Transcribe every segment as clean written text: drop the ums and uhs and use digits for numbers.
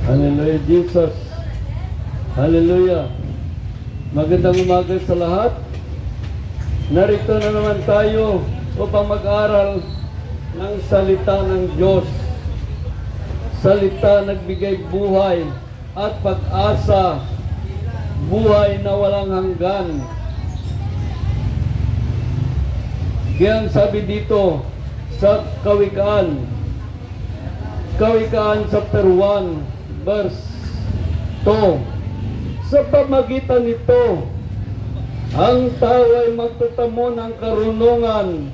Hallelujah, Jesus. Hallelujah. Magandang umaga sa lahat. Narito na naman tayo upang mag-aral ng salita ng Diyos. Salita nagbigay buhay at pag-asa, buhay na walang hanggan. Kaya ang sabi dito sa Kawikaan chapter 1 verse 2, sa pamagitan nito ang tao ay magtatamo ng karunungan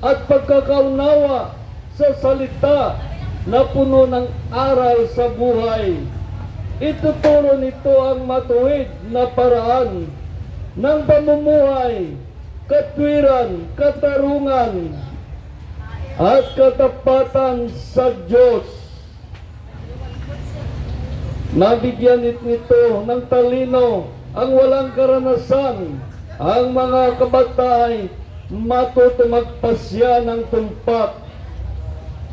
at pagkakaunawa sa salita na puno ng aral sa buhay. Ituturo nito ang matuwid na paraan ng pamumuhay, katwiran, katarungan, at katapatan sa Diyos. Nabigyan nito ng talino ang walang karanasan. Ang mga kabataan matuto magpasya ng tumpak.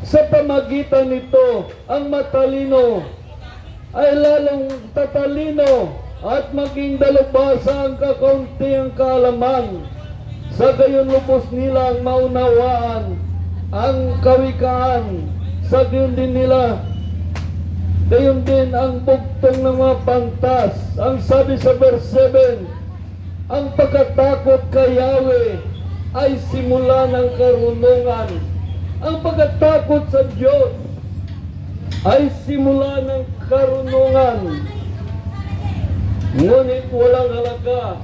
Sa pamagitan nito, ang matalino ay lalong tatalino at maging dalubhasa ang kakaunting kaalaman. Sa gayon lubos nila ang maunawaan ang kawikaan. Sa gayon din nila, gayon din ang bugtong ng mga pantas. Ang sabi sa verse 7, ang pagkatakot kay Yahweh ay simula ng karunungan. Ang pagkatakot sa Diyos ay simula ng karunungan. Ngunit walang halaga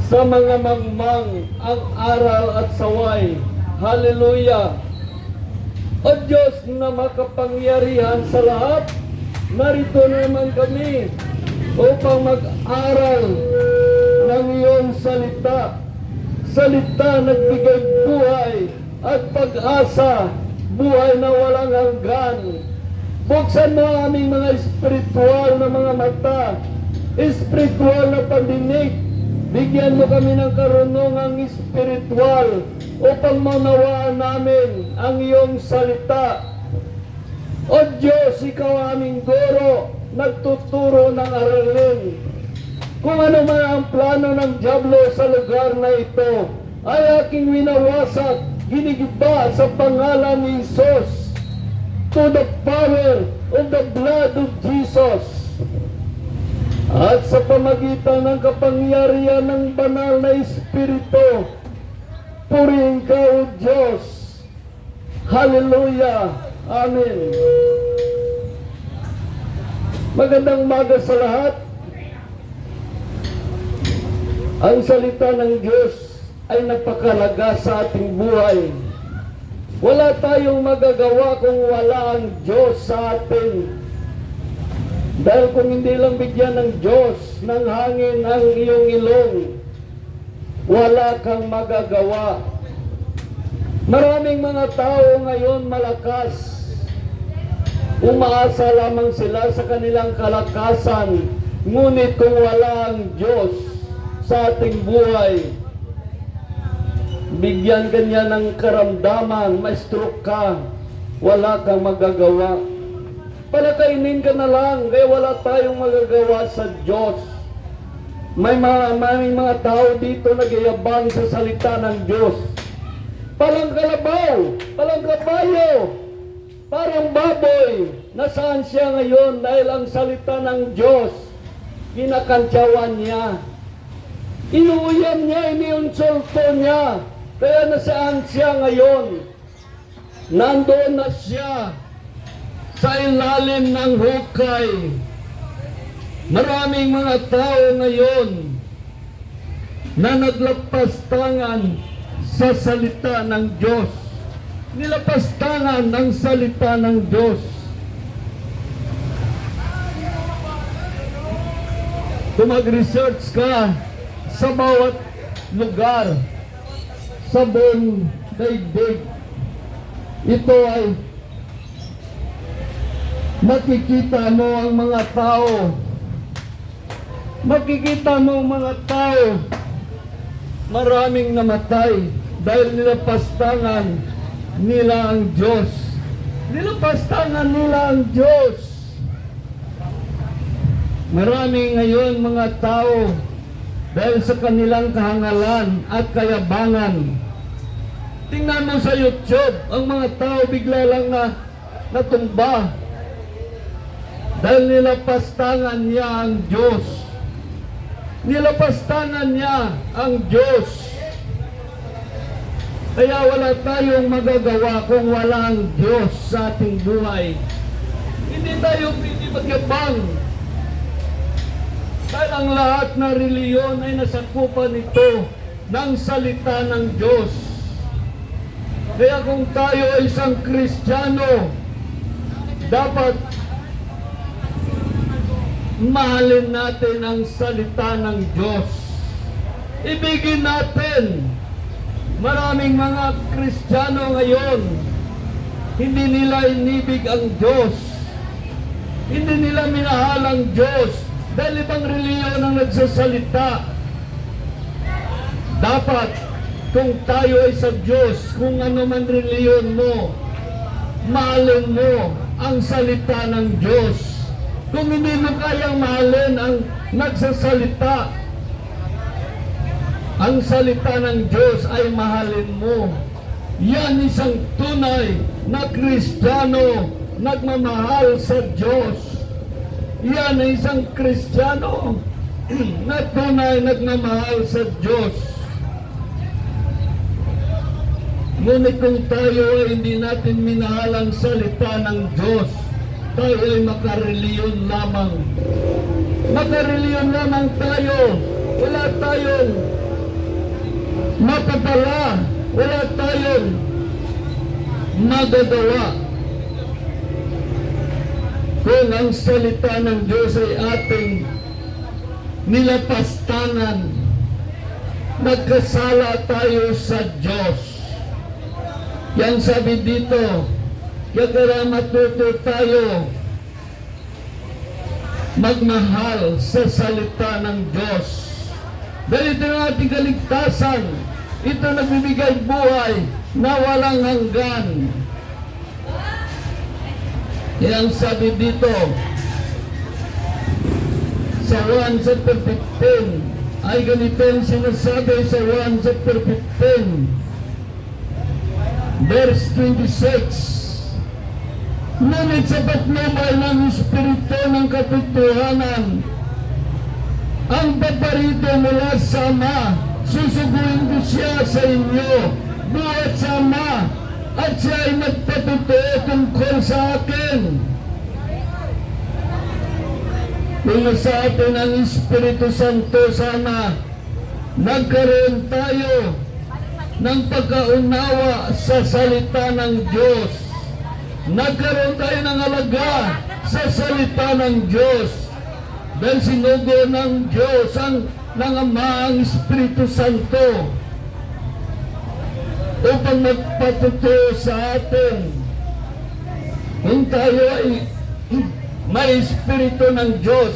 sa mga mangmang ang aral at saway. Hallelujah! O Diyos na makapangyarihan sa lahat, narito naman kami upang mag-aral ng iyong salita. Salita nagbigay buhay at pag-asa, buhay na walang hanggan. Buksan mo ang aming mga espiritual na mga mata, espiritual na pandinig. Bigyan mo kami ng karunungang espiritual upang maunawaan namin ang iyong salita. O Diyos, ikaw aming guro, nagtuturo ng aralin. Kung ano man ang plano ng dyablo sa lugar na ito, ay aking winawasak, ginigiba sa pangalan ni Jesus, to the power of the blood of Jesus. At sa pamagitan ng kapangyarihan ng banal na Espiritu, purihin ka, O Diyos. Hallelujah. Amen. Magandang umaga sa lahat. Ang salita ng Diyos ay napakalaga sa ating buhay. Wala tayong magagawa kung wala ang Diyos sa atin. Dahil kung hindi lang bigyan ng Diyos ng hangin ang iyong ilong, wala kang magagawa. Maraming mga tao ngayon malakas. Umaasa lamang sila sa kanilang kalakasan. Ngunit kung wala ang Diyos sa ating buhay, bigyan ka niya ng karamdaman, ma-stroke ka, wala kang magagawa. Palakainin ka na lang, kaya wala tayong magagawa sa Diyos. May mga tao dito nagyayabang sa salita ng Diyos. Parang kalabaw, parang kabayo, parang baboy. Nasaan siya ngayon dahil ang salita ng Diyos, kinakantsawan niya. Inuuyan niya, iniunsulto niya. Kaya nasaan siya ngayon? Nandoon na siya sa ilalim ng hukay. Maraming mga tao ngayon na naglapastangan sa salita ng Diyos. Nilapastangan ng salita ng Diyos. Kung mag-research ka sa bawat lugar sa buong daigdig, ito ay makikita mo ang mga tao. Makikita mo ang mga tao. Maraming namatay dahil nilapastangan nila ang Diyos. Nilapastangan nila ang Diyos. Marami ngayon mga tao dahil sa kanilang kahangalan at kayabangan. Tingnan mo sa YouTube, ang mga tao bigla lang na natumba dahil nilapastangan niya ang Diyos. Nilapastangan niya ang Diyos. Kaya wala tayong magagawa kung wala ang Diyos sa ating buhay. Hindi tayo pwede magyabang. Dahil ang lahat na reliyon ay nasakupan ito ng salita ng Diyos. Kaya kung tayo ay isang Kristiyano, dapat mahalin natin ang salita ng Diyos. Ibigin natin. Maraming mga Kristiyano ngayon, hindi nila inibig ang Diyos. Hindi nila minahal ang Diyos dahil ibang reliyon ang nagsasalita. Dapat, kung tayo ay sa Diyos, kung ano man reliyon mo, mahalin mo ang salita ng Diyos. Kung hindi mo kayang mahalin ang nagsasalita, ang salita ng Diyos ay mahalin mo. Yan isang tunay na Kristiyano nagmamahal sa Diyos. Yan ay isang Kristiyano na tunay nagmamahal sa Diyos. Ngunit kung tayo ay hindi natin minahal ang salita ng Diyos, tayo ay makareliyon lamang. Makareliyon lamang tayo. Wala tayong mapapala. Wala tayong magagawa. Kung ang salita ng Diyos ay ating nilapastangan, nagkasala tayo sa Diyos. Yan sabi dito, kaya matuto tayo magmahal sa salita ng Diyos. Dahil ito ang ating kaligtasan. Ito nagbibigay buhay na walang hanggan. Yan sabi dito sa 1 chapter 15 ay ganito ang sinasabi sa 1 chapter 15 verse 26. Ngunit sa patnubay ng Espiritu ng katotohanan, ang paparito mula sa Ama, susuguin ko siya sa inyo, buhat sa Ama, at siya ay nagpatutuo tungkol sa akin. Kung sa atin ang Espiritu Santo, sana nagkaroon tayo ng pagkaunawa sa salita ng Diyos. Nagkaroon tayo ng alaga sa salita ng Diyos. Dahil sinugo ng Diyos ng Ama ang Espiritu Santo upang magpatutuo sa atin. Kung tayo ay may Espiritu ng Diyos,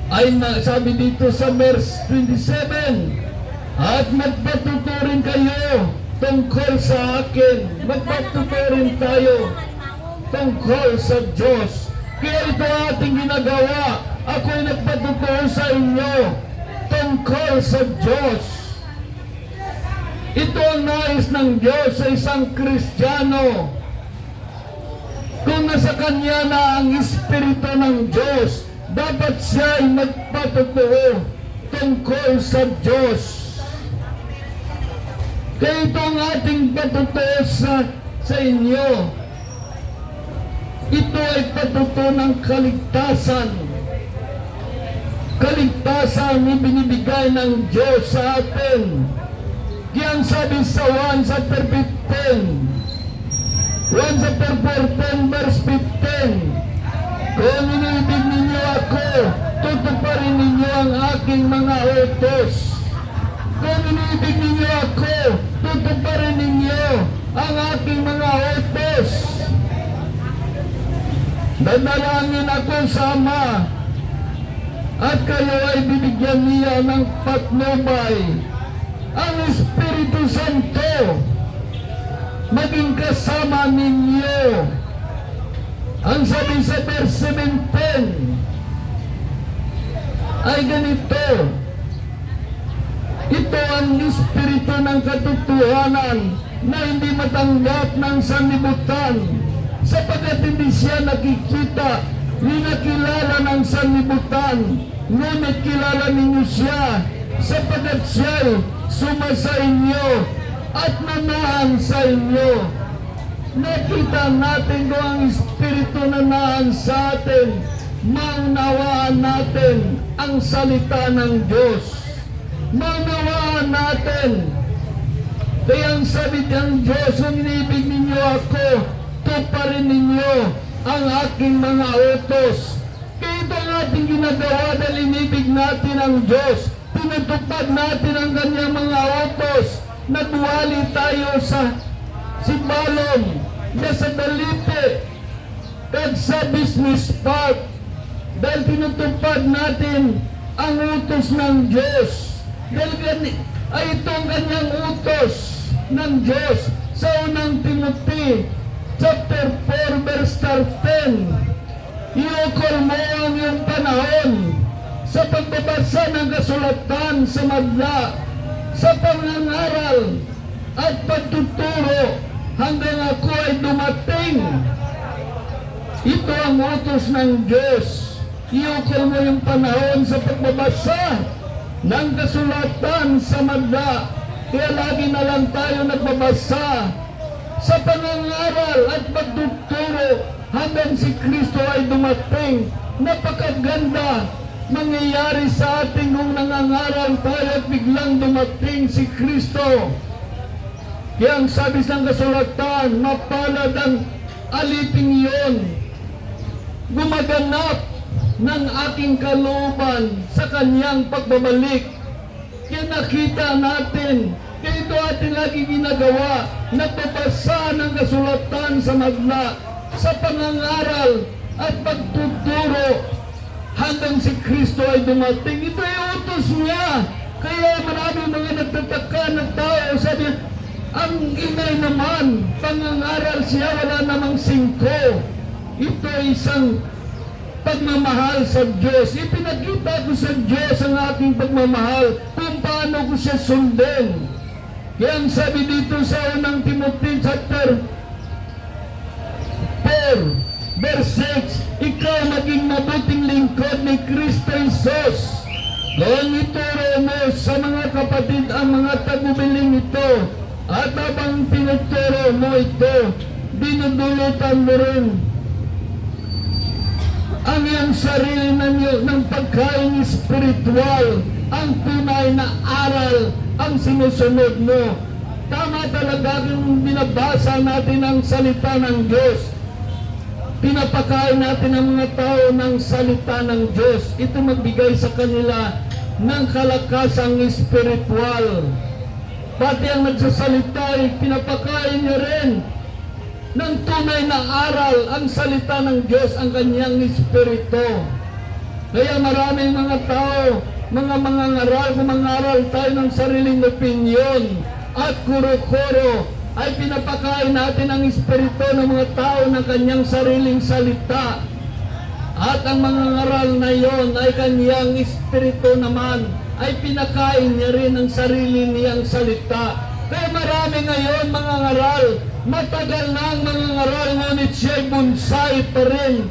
ay sabi dito sa verse 27, at magpatutuo rin kayo tungkol sa akin. Magpatutuo rin tayo tungkol sa Diyos. Kaya ito ating ginagawa. Ako'y nagpatutuo sa inyo tungkol sa Diyos. Ito ang nais ng Diyos sa isang Kristiyano. Kung nasa kanya na ang Espiritu ng Diyos, dapat siya ay magpatutuo tungkol sa Diyos. Kaya ito ang ating patutuo sa inyo. Ito ay patutuo ng kaligtasan. Kaligtasan na binibigay ng Diyos sa atin. Kaya sabi sa 1 chapter 15, 1 chapter 14 verse 15, kung iniibig ninyo ako, tutuparin ninyo ang aking mga utos. Kung iniibig ninyo ako, tutuparin ninyo ang aking mga utos. Dadalangin ako sa Ama, at kayo ay bibigyan niya ng patnubay, ang Espiritu Santo, maging kasama ninyo. Ang sabi sa verse 17, ay ganito. Ito ang espiritu ng katotohanan na hindi matanggap ng sanlibutan, sapagkat hindi siya nakikita ni nakilala ng sanlibutan, ngunit kilala ninyo siya, sapagkat siya'y sumasa inyo at nanahan sa inyo. Nakita natin kung ang espiritu na nahan sa atin, maunawaan natin ang salita ng Diyos. Maunawaan natin. Kaya ang sabi ng Diyos, kung inibig ninyo ako, tuparin ninyo ang aking mga utos. Kaya ito ang ating ginagawa dahil inibig natin ang Diyos. Tinutupad natin ang kanyang mga utos. Nagwali tayo sa Sibalom, na sa Dalipe, at sa Business Park. Dahil tinutupad natin ang utos ng Diyos. Dahil ay itong kanyang utos ng Diyos sa unang Timothy chapter 4 verse 10. Iukol mo ang iyong panahon sa pagbabasa ng kasulatan sa madla, sa pangangaral at pagtuturo hanggang ako ay dumating. Ito ang utos ng Diyos. Iukol mo yung panahon sa pagbabasa ng kasulatan sa madla. Kaya lagi na lang tayo nagbabasa sa pangangaral at pagtuturo hanggang si Kristo ay dumating. Napakaganda mangyayari sa atin kung nangangaral tayo at biglang dumating si Kristo. Kaya ang sabi ng kasulatan, mapalad ang aliping iyon, gumaganap ng aking kalooban sa kanyang pagbabalik. Kaya nakita natin, kaya ito ating lagi ginagawa, nagbabasa ng kasulatan sa madla, sa pangangaral at pagtuturo hanggang si Kristo ay dumating. Ito ay utos niya. Kaya maraming mga nagtataka ng tao, sabi, ang inay naman, pangangaral siya, wala namang 5. Ito ay isang pagmamahal sa Diyos. Ipinakita ko sa Diyos ang aking pagmamahal kung paano ko siya sundin. Kaya ang sabi dito sa unang Timothy chapter 4 verse 6, ikaw maging mabuting lingkod ni Kristo Jesus. Kung ituro mo sa mga kapatid ang mga tagubiling ito, at habang tinuturo mo ito, dinudulutan mo rin ang iyong sarili ng pagkain espiritual, ang tunay na aral ang sinusunod mo. Tama talaga kung binabasa natin ang salita ng Diyos. Pinapakain natin ang mga tao ng salita ng Diyos. Ito magbigay sa kanila ng kalakasang espiritual. Pati ang nagsasalita ay pinapakain niya rin ng tunay na aral ang salita ng Diyos, ang kanyang espiritu. Kaya maraming mga tao, mga mangangaral, kumangaral tayo ng sariling opinyon at kuro-kuro, ay pinapakain natin ang espiritu ng mga tao ng kanyang sariling salita. At ang mangangaral na yon ay kanyang espiritu naman, ay pinakain niya rin ang sarili niyang salita. Kaya marami ngayon mga ngaral, matagal na ang mga ngaral, ngunit siya'y bonsai pa rin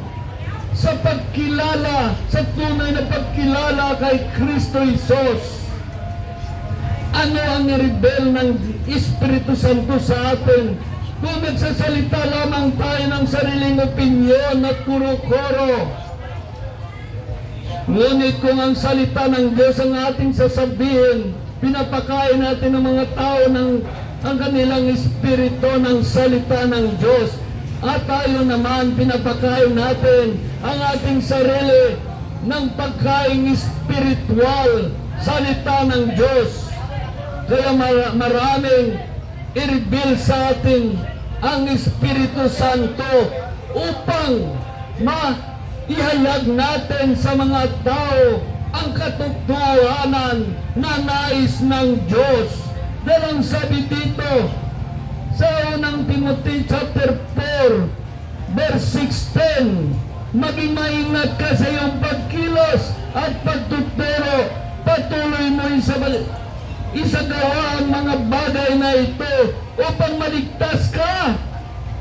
sa pagkilala, sa tunay na pagkilala kay Kristo Jesus. Ano ang nirebel ng Espiritu Santo sa atin? Kung nagsasalita lamang tayo ng sariling opinyon at kuro-kuro. Ngunit kung ang salita ng Diyos ang ating sasabihin, pinapakain natin ng mga tao ng ang kanilang espiritu ng salita ng Diyos. At tayo naman, pinapakain natin ang ating sarili ng pagkain espiritual, salita ng Diyos. Kaya maraming i-reveal sa atin ang Espiritu Santo upang ihayag natin sa mga tao ang katotohanan na nais ng Diyos. Dahil ang sabi dito sa unang Timothy chapter 4 verse 16, maging maingat ka sa iyong pagkilos at pagtuturo isagawa ang mga bagay na ito upang maligtas ka.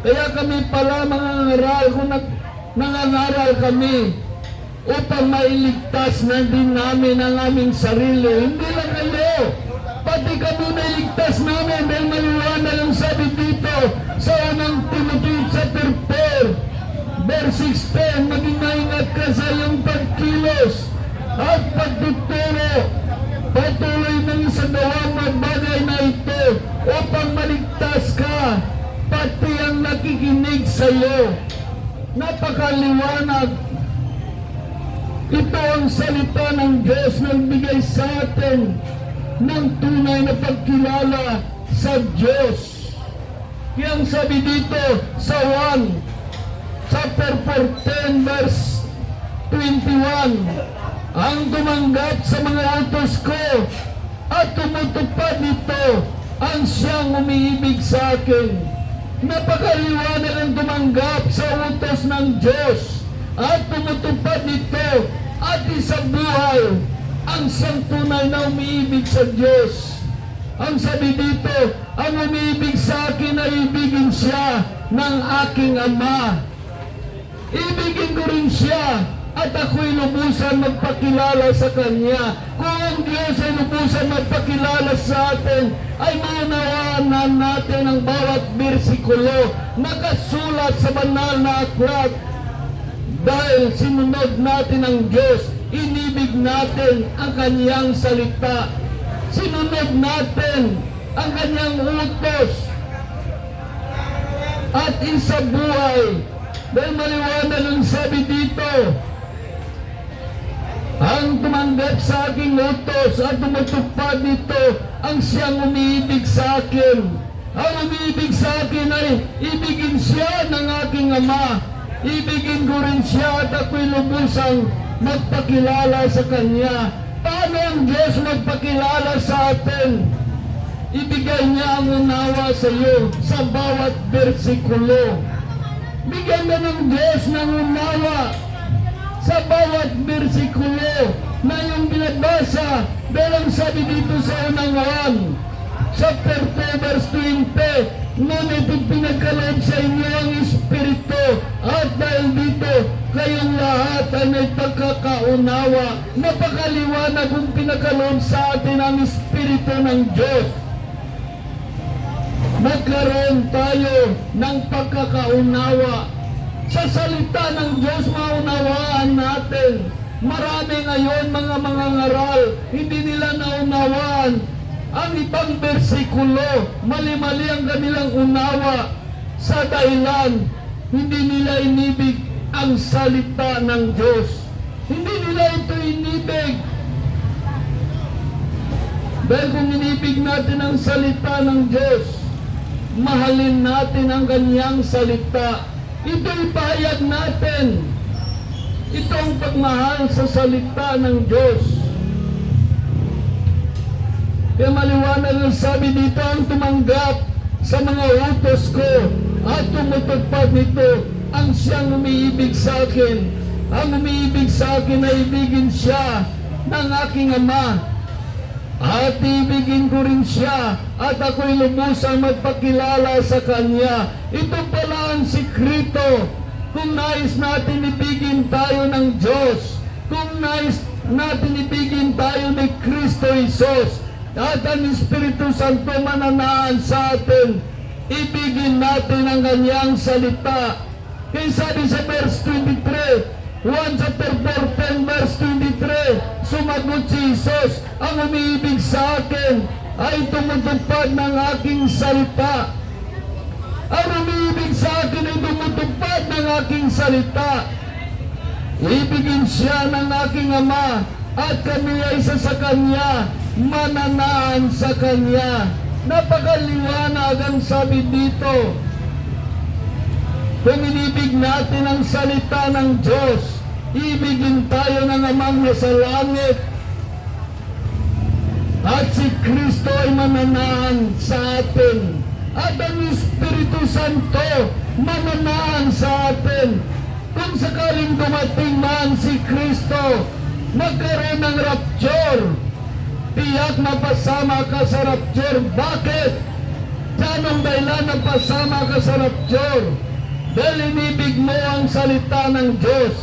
Kaya kami pala mga ngaral, kung nangangaral kami upang mailigtas na din namin ang aming sarili. Hindi lang kayo, pati kami nailigtas namin dahil maliwanag ang sabi dito sa unang Timothy chapter 4 verse 16, maging maingat ka sa iyong pagkilos at pagtuturo. Patuloy ng isagawang mga bagay na ito upang maligtas ka, pati ang nakikinig sa iyo. Napakaliwanag. Ito ang salita ng Diyos na nagbigay sa atin ng tunay na pagkilala sa Diyos. Kaya ang sabi dito sa 1 chapter 14 verse 21, ang tumanggap sa mga utos ko at tumutupad nito ang siyang umiibig sa akin. Napakaliwanag ang tumanggap sa utos ng Diyos at tumutupad nito at isabuhay ang siyang tunay na umiibig sa Diyos. Ang sabi dito, ang umiibig sa akin ay ibigin siya ng aking Ama. Ibigin ko rin siya at ako'y lubusan magpakilala sa Kanya. Kung ang Diyos ay lubusan magpakilala sa atin, ay maunawaan na natin ang bawat bersikulo nakasulat sa banal na aklat. Dahil sinunod natin ang Diyos, inibig natin ang Kanyang salita. Sinunod natin ang Kanyang utos at isabuhay. Dahil maliwanag ang sabi dito, ang tumanggap sa aking utos at tumutupad nito ang siyang umiibig sa akin. Ang umiibig sa akin ay ibigin siya ng aking Ama. Ibigin ko rin siya at ako'y lubusang magpakilala sa Kanya. Paano ang Diyos magpakilala sa atin? Ibigay niya ang unawa sa iyo sa bawat bersikulo. Bigyan na ng Diyos ng unawa sa bawat bersikulo na yung binabasa. Dahil ang sabi dito sa unang 1 chapter 2 verse 20, ngunit pinagkaloob sa inyo ang Espiritu at dahil dito kayong lahat ay may pagkakaunawa. Napakaliwanag kung pinagkaloob sa atin ang Espiritu ng Diyos. Magkaroon tayo ng pagkakaunawa sa salita ng Diyos, maunawaan natin. Marami ngayon mga ngaral, hindi nila naunawaan ang ibang bersikulo. Mali-mali ang kanilang unawa sa dahilan hindi nila inibig ang salita ng Diyos. Hindi nila ito inibig. Dahil kung inibig natin ang salita ng Diyos, mahalin natin ang Kanyang salita. Ito ipahayag natin. Ito ang pagmahal sa salita ng Diyos. Kaya maliwanag ang sabi dito, ang tumanggap sa mga utos ko at tumutupad nito ang siyang umiibig sa akin. Ang umiibig sa akin ay ibigin siya ng aking Ama. At ibigin ko rin siya at ako'y lubusang magpakilala sa Kanya. Ito pala ang sikreto. Kung nais natin ibigin tayo ng Diyos, kung nais natin ibigin tayo ni Kristo Jesus, at ang Espiritu Santo mananaan sa atin, ibigin natin ang Kanyang salita. Kaya sabi sa verse 23, 1 chapter 14 verse 23, sumagot si Jesus, ang umiibig sa akin ay tumutupad ng aking salita. Ang umiibig sa akin ay tumutupad ng aking salita. Ibigin siya ng aking Ama at kami ay isa sa Kanya, mananaan sa Kanya. Napakaliwanag ang sabi dito. Kung inibig natin ang salita ng Diyos, ibigin tayo ng Amang nasa langit. At si Kristo ay mananaan sa atin. At ang Espiritu Santo mananaan sa atin. Kung sakaling dumating man si Kristo, magkaroon ng rapture, tiyak mapasama ka sa rapture. Bakit? Sa anong dahilan napasama ka sa rapture? Dahil inibig mo ang salita ng Diyos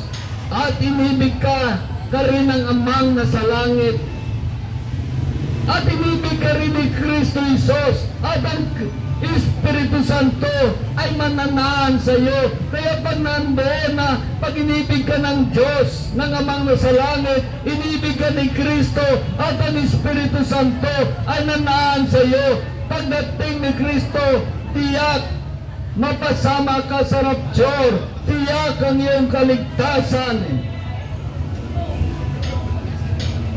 at inibig ka rin ng Amang nasa langit. At inibig ka rin ni Kristo Jesus at ang Espiritu Santo ay mananahan sa iyo. Kaya pag nandoon na, pag inibig ka ng Diyos, ng Amang nasa langit, inibig ka ni Kristo at ang Espiritu Santo ay nanahan sa iyo. Pagdating ni Kristo, tiyak mapasama ka sa rapture, tiyak ang iyong kaligtasan.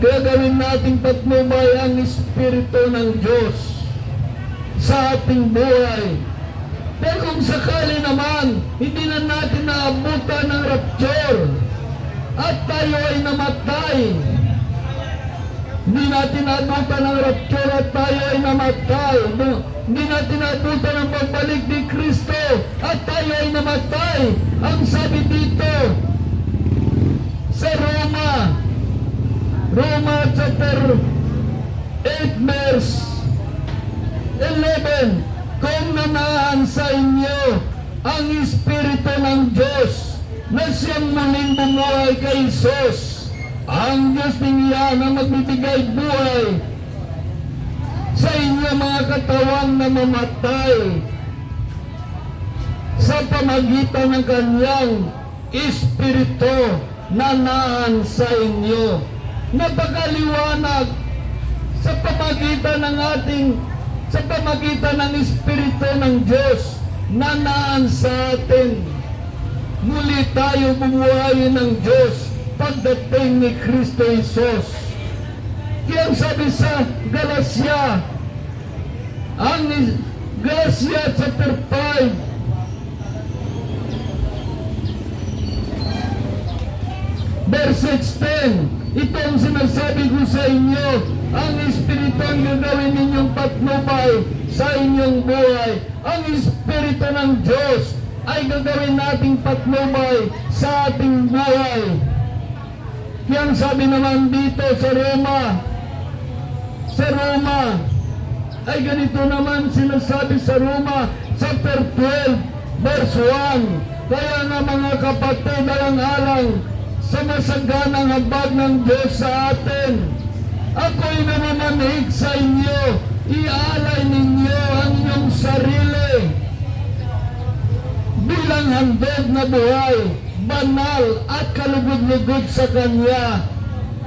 Kaya gawin nating patnubay ang Espiritu ng Diyos sa ating buhay. Pero kung sakali naman, hindi na natin naabutan ng rapture at tayo ay namatay, hindi natin naabutan ng rapture at tayo ay namatay, hindi natin naabutan ang pagbalik ni Kristo at tayo ay namatay, ang sabi dito sa Roma chapter 8 verse 11, kung nanahan sa inyo ang Espiritu ng Diyos na siyang muling bumuhay kay Jesus, ang Diyos niya na magbibigay buhay sa inyo mga katawang na mamatay sa pamagitan ng kanyang Espiritu na nanahan sa inyo. Napakaliwanag sa pamagitan ng Espiritu ng Diyos na naan sa atin. Muli tayo bumuhayin ng Diyos pagdating ni Kristo Jesus. Kaya sabi sa Galatia chapter 5 verse 16, ito ang sinasabi ko sa inyo, ang Espiritu ang gagawin ninyong patnubay sa inyong buhay. Ang Espiritu ng Diyos ay gagawin nating patnubay sa ating buhay. Kaya ang sabi naman dito sa Roma, ay ganito naman sinasabi sa Roma chapter 12 verse 1, kaya nga mga kapatid, alang-alang sa masaganang habag ng Diyos sa atin, ako'y namamanhig sa inyo, ialay ninyo ang inyong sarili bilang handog na buhay, banal at kalugod-lugod sa Kanya.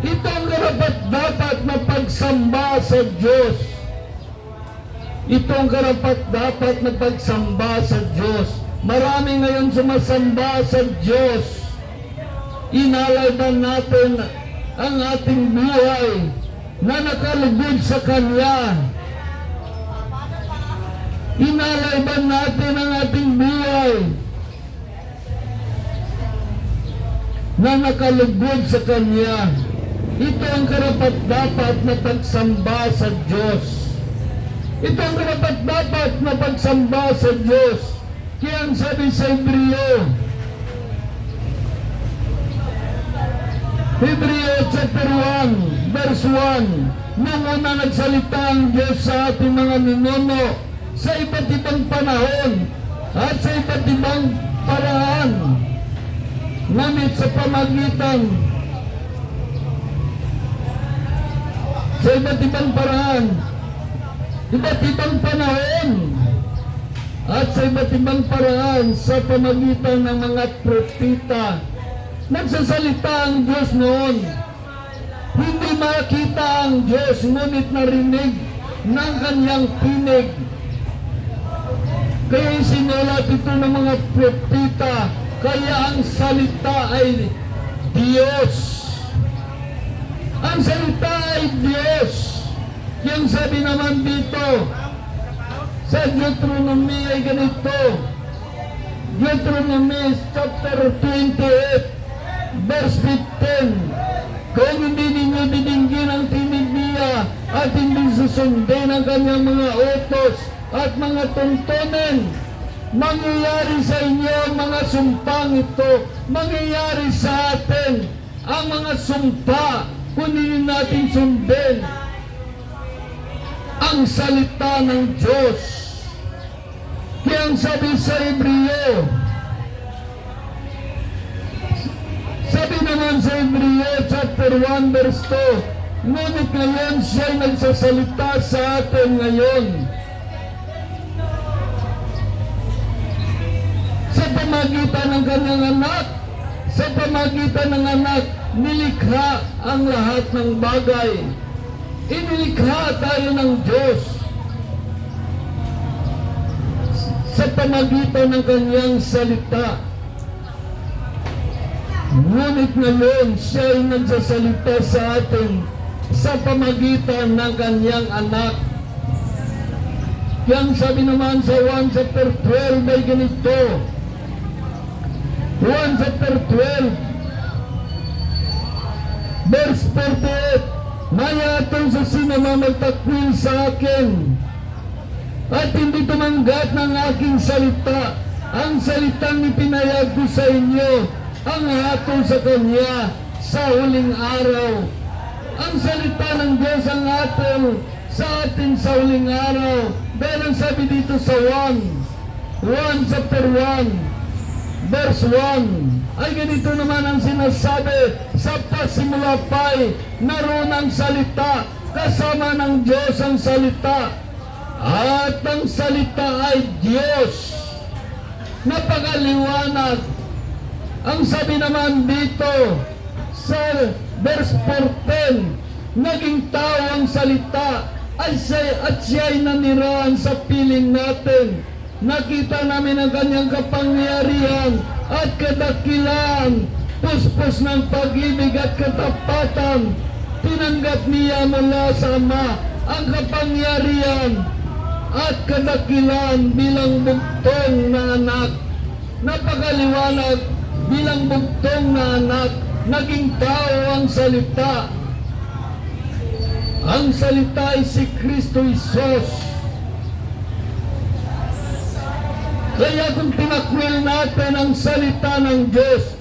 Ito ang karapat-dapat na pagsamba sa Diyos. Ito ang karapat-dapat na pagsamba sa Diyos. Marami ngayon sumasamba sa Diyos. Inalay ba natin ang ating buhay na nakalugod sa Kanya? Inalay ba natin ang ating buhay na nakalugod sa Kanya? Ito ang karapat-dapat na pagsamba sa Diyos. Ito ang karapat-dapat na pagsamba sa Diyos. Kaya ang sabi sa Hebreo chapter 1 verse 1, nung una nagsalita ang Diyos sa ating mga ninuno sa iba't ibang panahon at sa iba't ibang paraan, ngunit sa pamagitan sa iba't ibang paraan, iba't ibang panahon at sa iba't ibang paraan sa pamagitan ng mga propeta. Nagsasalita ang Diyos noon. Hindi makita ang Diyos, ngunit narinig ng kanyang tinig. Kaya isinulat ito ng mga propeta. Kaya ang salita ay Diyos. Ang salita ay Diyos. Yung sabi naman dito sa Deuteronomy ay ganito. Deuteronomy chapter 28 verse 15, kung hindi ninyo didinggin ang tinig niya at hindi susundin ang kanyang mga utos at mga tuntunin, mangyayari sa inyo ang mga sumpang ito. Mangyayari sa atin ang mga sumpa kung hindi natin sundin. ang salita ng Diyos. Kaya ang sabi sa Hebreo, sabi naman sa Hebreo chapter 1 verse 2, ngunit ngayon siya'y nagsasalita sa atin ngayon. Sa pamagitan ng kanyang anak, sa pamagitan ng anak, nilikha ang lahat ng bagay. Inilikha tayo ng Diyos sa pamagitan ng kanyang salita. Ngunit ngayon, siya ay nagsasalita sa atin sa pamagitan ng kanyang anak. Yang sabi naman sa 1 chapter 12 ay ganito. 1 chapter 12 verse 48, mayatong sa sinamamagtakwil sa akin at hindi tumanggap ng aking salita, ang salitang ipinayag ko sa inyo, ang hatol sa kanya sa huling araw. Ang salita ng Diyos ang hatol sa atin sa huling araw. Dahil ang sabi dito sa 1 chapter 1 verse 1 ay ganito naman ang sinasabi, sa pasimula pa'y naroon ang salita, kasama ng Diyos ang salita, at ang salita ay Diyos. Napakaliwanag. Ang sabi naman dito sa verse 14, naging tao ang salita at siya'y nanirahan sa piling natin. Nakita namin ang kanyang kapangyarihan at kadakilaan, puspos ng pag-ibig at katapatan. Tinanggap niya mula sa Ama ang kapangyarihan at kadakilaan bilang bugtong na anak. Napakaliwanag, bilang bugtong na anak, naging tao ang salita. Ang salita ay si Kristo Jesus. Kaya kung tinakwil natin ang salita ng Diyos,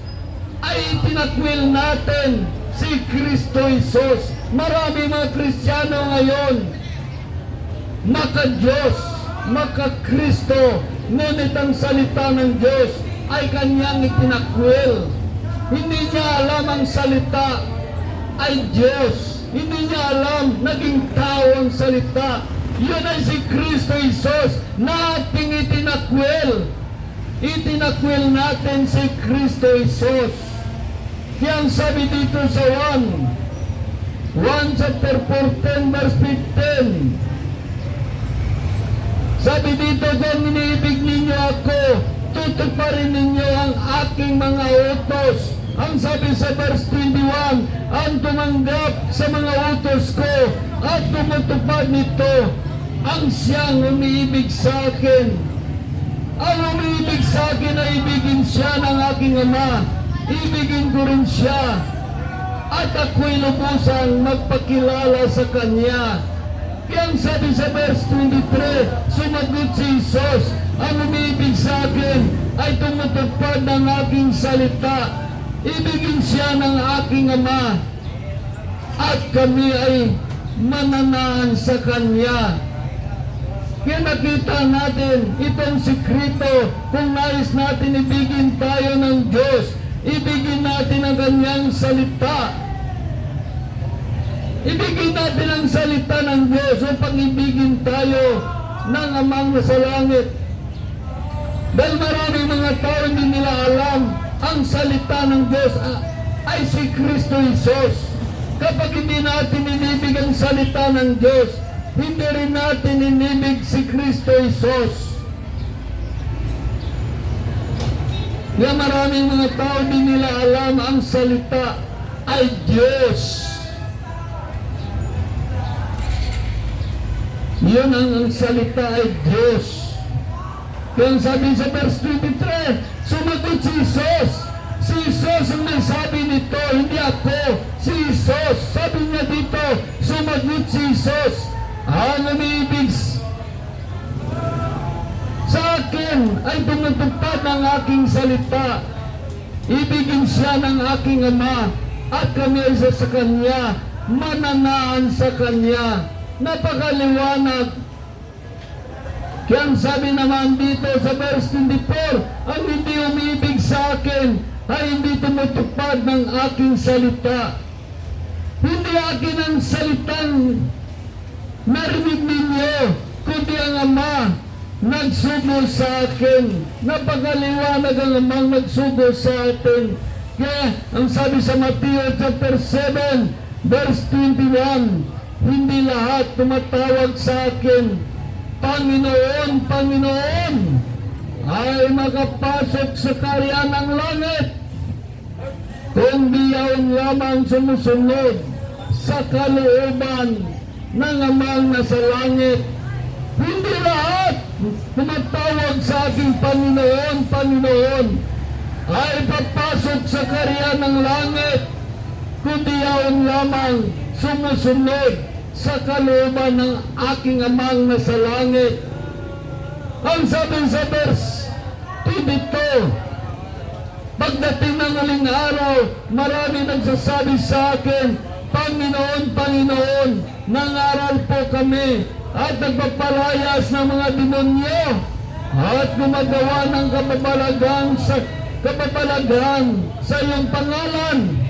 ay tinakwil natin si Kristo Jesus. Marami mga Kristiyano ngayon, maka-Diyos, maka-Kristo, ngunit ang salita ng Diyos ay kanyang itinakwil. Hindi niya alam ang salita ay Diyos. Hindi niya alam, naging tao ang salita. Yun ay si Kristo Jesus na ating itinakwil. Itinakwil natin si Kristo Jesus. Kaya ang sabi dito sa 1 chapter 14 verse 15, sabi dito, kung iniibig ninyo ako, tutuparin ninyo ang aking mga utos. Ang sabi sa verse 21, ang tumanggap sa mga utos ko at tumutupad nito, ang siyang umiibig sa akin. Ang umiibig sa akin ay ibigin siya ng aking Ama. Ibigin ko rin siya. At ako'y lubusang magpakilala sa Kanya. Kaya ang sabi sa verse 23, sumagot si Jesus, ang umiibig sa akin ay tumutupad ng aking salita. Ibigin siya ng aking Ama. At kami ay mananahan sa Kanya. Kaya nakita natin itong sikreto kung nais natin ibigin tayo ng Diyos. Ibigin natin ang Kanyang salita. Ibigin natin ang salita ng Diyos upang ibigin tayo ng Amang nasa langit. Dahil maraming mga tao hindi nila alam ang salita ng Diyos ay si Kristo Jesus. Kapag hindi natin inibig ang salita ng Diyos, hindi rin natin inibig si Kristo Jesus. Kaya maraming mga tao di nila alam ang salita ay Diyos. Yun ang salita ay Diyos. Kaya sabi sa verse 23, sumagot si Jesus. Si Jesus ang nagsabi nito, hindi ako. Si Jesus, sabi niya dito, sumagot si Jesus. Ang umiibig sa akin ay tumutupad ng aking salita. Ibigin siya ng aking Ama at kami ay sa Kanya, mananahan sa Kanya. napakaliwanag. Kaya ang sabi naman dito sa verse 24, ang hindi umibig sa akin ay hindi tumutupad ng aking salita. Hindi akin ang salitang narinig ninyo, kundi ang Ama nagsugo sa akin. Napakaliwanag ang Amang nagsugo sa atin. Kaya ang sabi sa Matthew chapter 7 verse 21, hindi lahat tumatawag sa akin Panginoon, Panginoon, ay makapasok sa kaharian ng langit, kundi yaon lamang sumusunod sa kalooban ng Amang nasa langit. Hindi lahat tumatawag sa aking Panginoon, Panginoon, ay papasok sa kaharian ng langit, kundi yaon lamang sumusunod sa kalooban ng aking Amang nasa langit. Ang sabi sa verse 22, pagdating ng huling araw, marami nagsasabi sa akin, Panginoon, Panginoon, nangaral po kami at nagpapalayas ng mga demonyo at gumagawa ng kababalaghan sa iyong pangalan.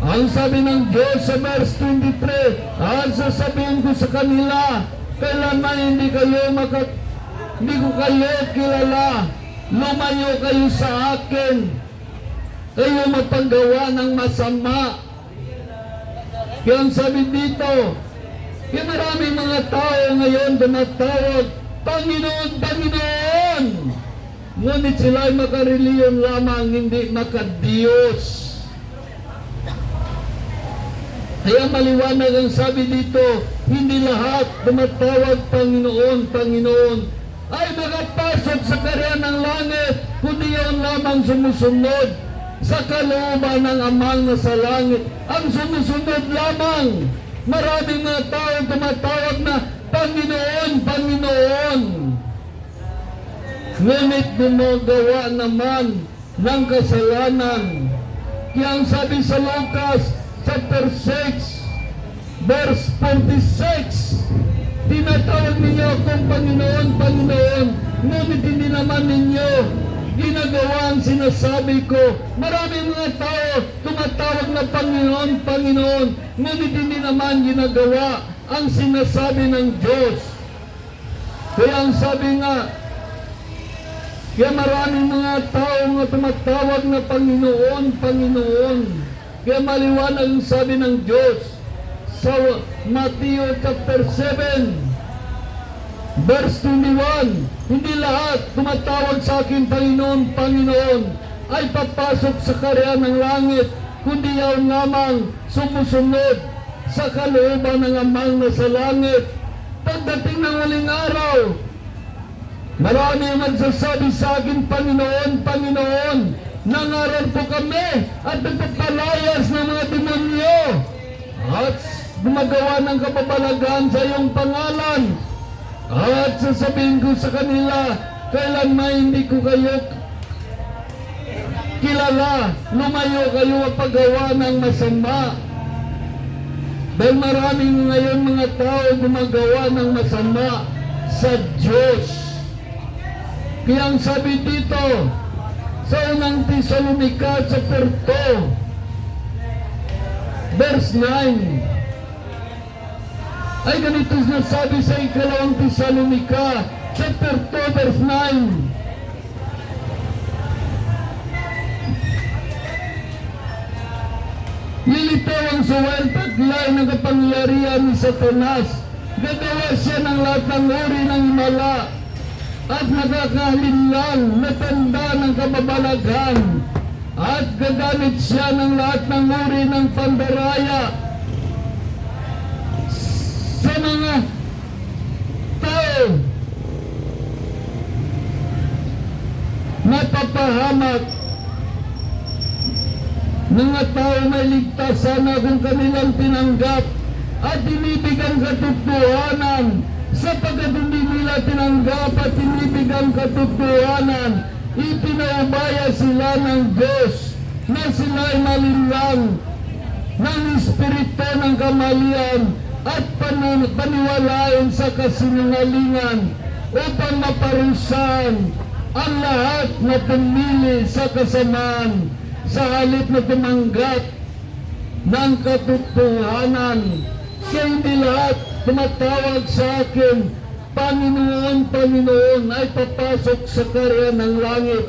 Ang sabi ng Diyos sa verse 23, at sasabihin ko sa kanila, kailanman hindi ko kayo kilala, lumayo kayo sa akin, kayo mapagawa ng masama. Kaya ang sabi dito, kaya maraming mga tao ngayon tumatawag, Panginoon, Panginoon, ngunit sila ay makareliyon lamang, hindi makadiyos. Kaya maliwanag ang sabi dito, hindi lahat tumatawag Panginoon, Panginoon, ay makapasok sa kaharian ng langit, kundi yun lamang sumusunod sa kalooban ng Amang nasa langit. Ang sumusunod lamang, maraming mga tao tumatawag na Panginoon, Panginoon, ngunit gumagawa naman ng kasalanan. Kaya ang sabi sa Lucas chapter 6 verse 46, tinatawag ninyo akong Panginoon, Panginoon, ngunit hindi naman ninyo ginagawa ang sinasabi ko. Maraming mga tao tumatawag na Panginoon, Panginoon, ngunit hindi naman ginagawa ang sinasabi ng Diyos. Kaya ang sabi nga, kaya maraming mga tao nga tumatawag na Panginoon, Panginoon. Kaya maliwanag ang sabi ng Diyos sa Matthew chapter 7 verse 21, hindi lahat tumatawag sa akin Panginoon, Panginoon, ay papasok sa kaharian ng langit, kundi yaon lamang sumusunod sa kalooban ng Amang nasa langit. Pagdating ng huling araw, marami ang magsasabi sa akin, Panginoon, Panginoon, nangaral po kami at nagpapalayas ng mga demonyo at gumagawa ng kababalaghan sa iyong pangalan. At sasabihin ko sa kanila, kailanman hindi ko kayo kilala, lumayo kayo at paggawa ng masama. Dahil maraming ngayon mga tao gumagawa ng masama sa Diyos. Kaya ang sabi dito sa unang Tesalonica chapter 2 verse 9, ay ganito sinasabi sa ikalawang Tesalonica chapter 2 verse 9, lilitaw ang suwel taglay ng kapangyarihan ni Satanas, gagawa siya ng lahat ng uri ng himala at nakakalinlang na tanda ng kababalaghan, at gagamit siya ng lahat ng uri ng pandaraya sa mga tao napapahamak mga tao may ligtas sana kung kanilang tinanggap at inibigyan katotohanan, sapagkat hindi nila tinanggap at inibigyan katotohanan, ipinaubaya sila ng Diyos na sila'y malinlang ng espiritu ng kamalian at paniwalain sa kasinungalingan upang maparusahan ang lahat na pumili sa kasamaan sa halip na tumanggap ng katotohanan. Kaya hindi lahat tumatawag sa akin, Panginoon, Panginoon, ay papasok sa karya ng langit,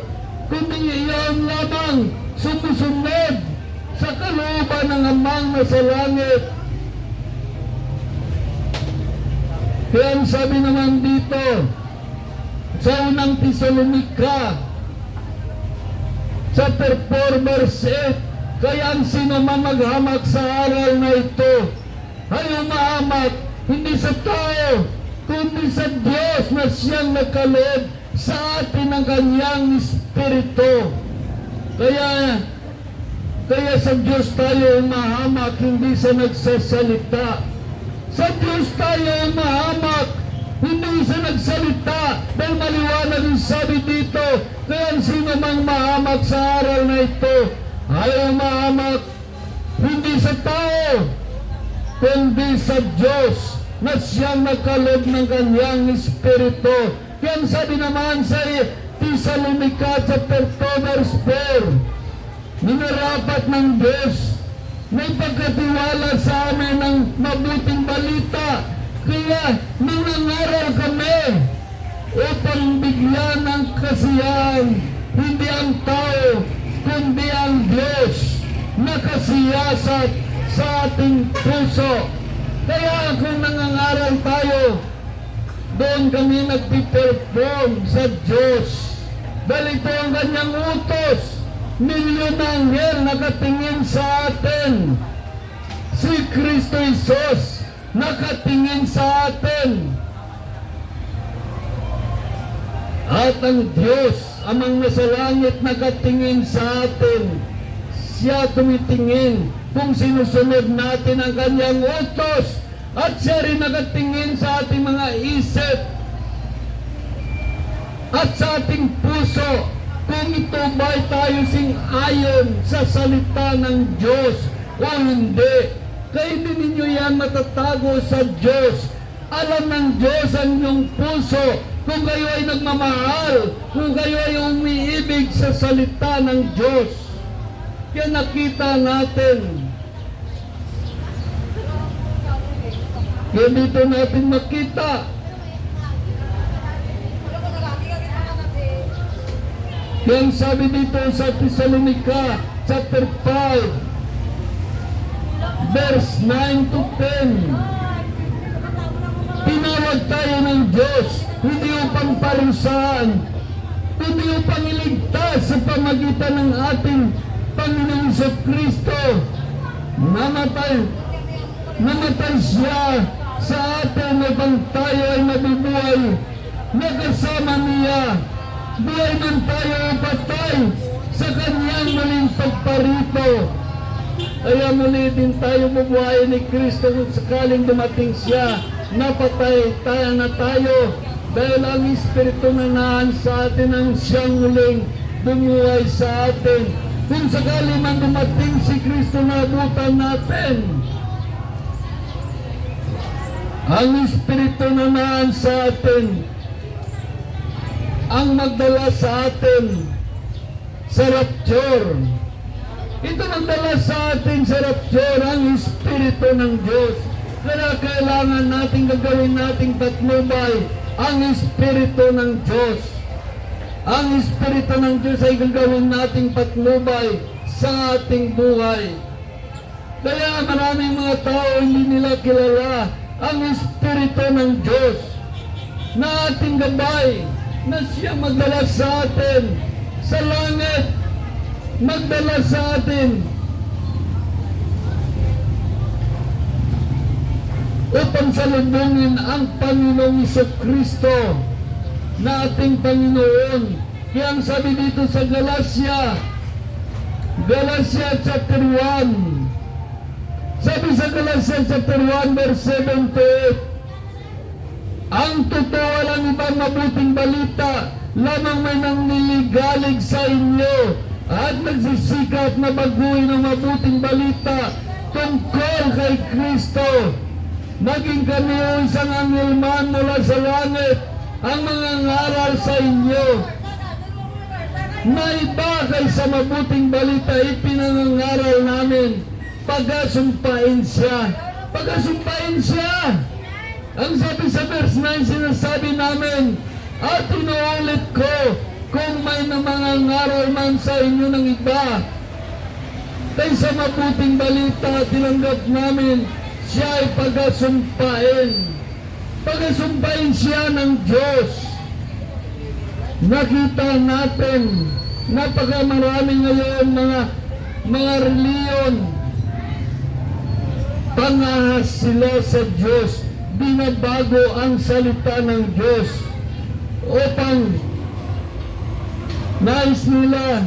kundi iyon lamang sumusunod sa kalooban ng Amang nasa langit. Kaya ang sabi naman dito sa unang Tesalonica chapter 4 verse 8, kaya ang sino man maghamak sa aral na ito ay umahamak hindi sa tao kundi sa Diyos na siyang nagkaloob sa atin ng kanyang Espiritu. Kaya sa Diyos tayo umahamak, hindi sa nagsasalita. Sa Diyos tayo umahamak, hindi sa nagsalita. Dahil maliwanag yung sabi dito, kaya sino mang mahamak sa aral na ito ay umahamak hindi sa tao kundi sa Diyos na siyang nagkaloob ng kanyang Espiritu. Kaya sabi naman sa Tesalonica chapter 2 verse 4, minarapat ng Diyos may pagkatiwala sa amin ng mabuting balita. Kaya nangangaral kami upang bigyan ng kasiyahan hindi ang tao kundi ang Diyos na kasiyasat sa ating puso. Kaya kung nangangaral tayo, doon kami nagpiperform sa Diyos. Dahil ito ang kanyang utos. Milyon ng anghel nakatingin sa atin. Si Kristo Jesus nakatingin sa atin. At ang Diyos, amang nasa langit, nakatingin sa atin. Siya tumitingin kung sinusunod natin ang kanyang utos. At siya rin nakatingin sa ating mga isip at sa ating puso kung ito ba'y tayo sing-ayon sa salita ng Diyos o hindi. Kaya hindi ninyo yan matatago sa Diyos. Alam ng Diyos ang inyong puso kung kayo ay nagmamahal, kung kayo ay umiibig sa salita ng Diyos. Kaya nakita natin. Kaya dito natin makita. Yang sabi dito sa Tesalonica chapter 5 verse 9 to 10. Tinawag tayo ng Diyos hindi upang parusahan, kundi upang iligtas sa pamagitan ng ating Panginoong Kristo. Namatay siya sa atin upang tayo ay mabubuhay na kasama niya. Buhay man tayo o patay sa kanyang muling pagparito. Kaya muli din tayo mabuhay ni Kristo kung sakaling dumating siya. Napatay tayo na tayo dahil ang Espiritu na naan sa atin ang siyang muling bumuhay sa atin. Kung sakali man dumating si Kristo na abutan natin, ang Espiritu na naan sa atin ang magdala sa atin sa rapture. Ito magdala sa atin sa rapture ang Espiritu ng Diyos. Kaya kailangan natin gagawin nating patnubay ang Espiritu ng Diyos. Ang Espiritu ng Diyos ay gagawin nating patnubay sa ating buhay. Kaya maraming mga tao hindi nila kilala ang Espiritu ng Diyos na ating gabay, na siya magdala sa atin sa langit, magdala sa atin upang salubungin ang Panginoong Kristo na ating Panginoon. Kaya ang sabi dito sa Galatia chapter 1, sabi sa Galatia chapter 1 verse 7 to 8, ang totoo lang ibang mabuting balita lamang may nangliligalig sa inyo at nagsisikap na baguhin ang mabuting balita tungkol kay Kristo. naging kami o isang anghel man mula sa langit ang mga ngaral sa inyo. Na iba kaysa mabuting balita ipinangangaral namin, pagkasumpain siya. Pagkasumpain siya. Ang sabi sa verse 9, sinasabi namin, at inuulit ko, kung may mga ngaral man sa inyo ng iba, kaysa mabuting balita tinanggap namin, siya ay pagkasumpain. Pagkasumpain siya ng Diyos. Nakita natin, napakamarami ngayon mga reliyon. Pangahas sila sa Diyos. Binabago ang salita ng Diyos upang nais nila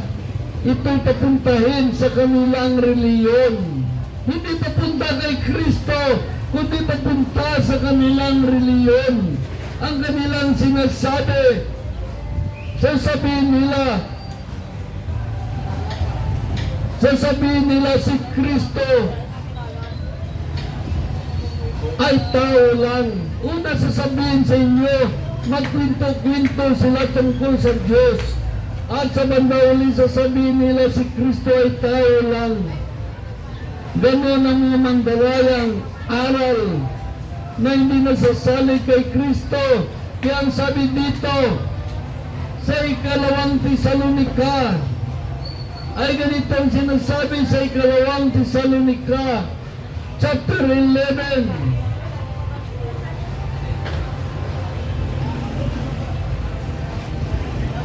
ito'y papuntahin sa kanilang reliyon. Hindi papunta kay Kristo, kundi papunta sa kanilang reliyon. Ang kanilang sinasabi, sasabihin nila si Kristo ay tao lang. Una sasabihin sa inyo, magkwento-kwento sila tungkol sa Diyos. At sa banda uli sasabihin nila si Kristo ay tao lang. Ganon ang mga mandarayang aral na hindi nasasali kay Kristo. Kaya ang sabi dito sa ikalawang Tesalonika ay ganito ang sinasabi sa ikalawang Tesalonika chapter 11.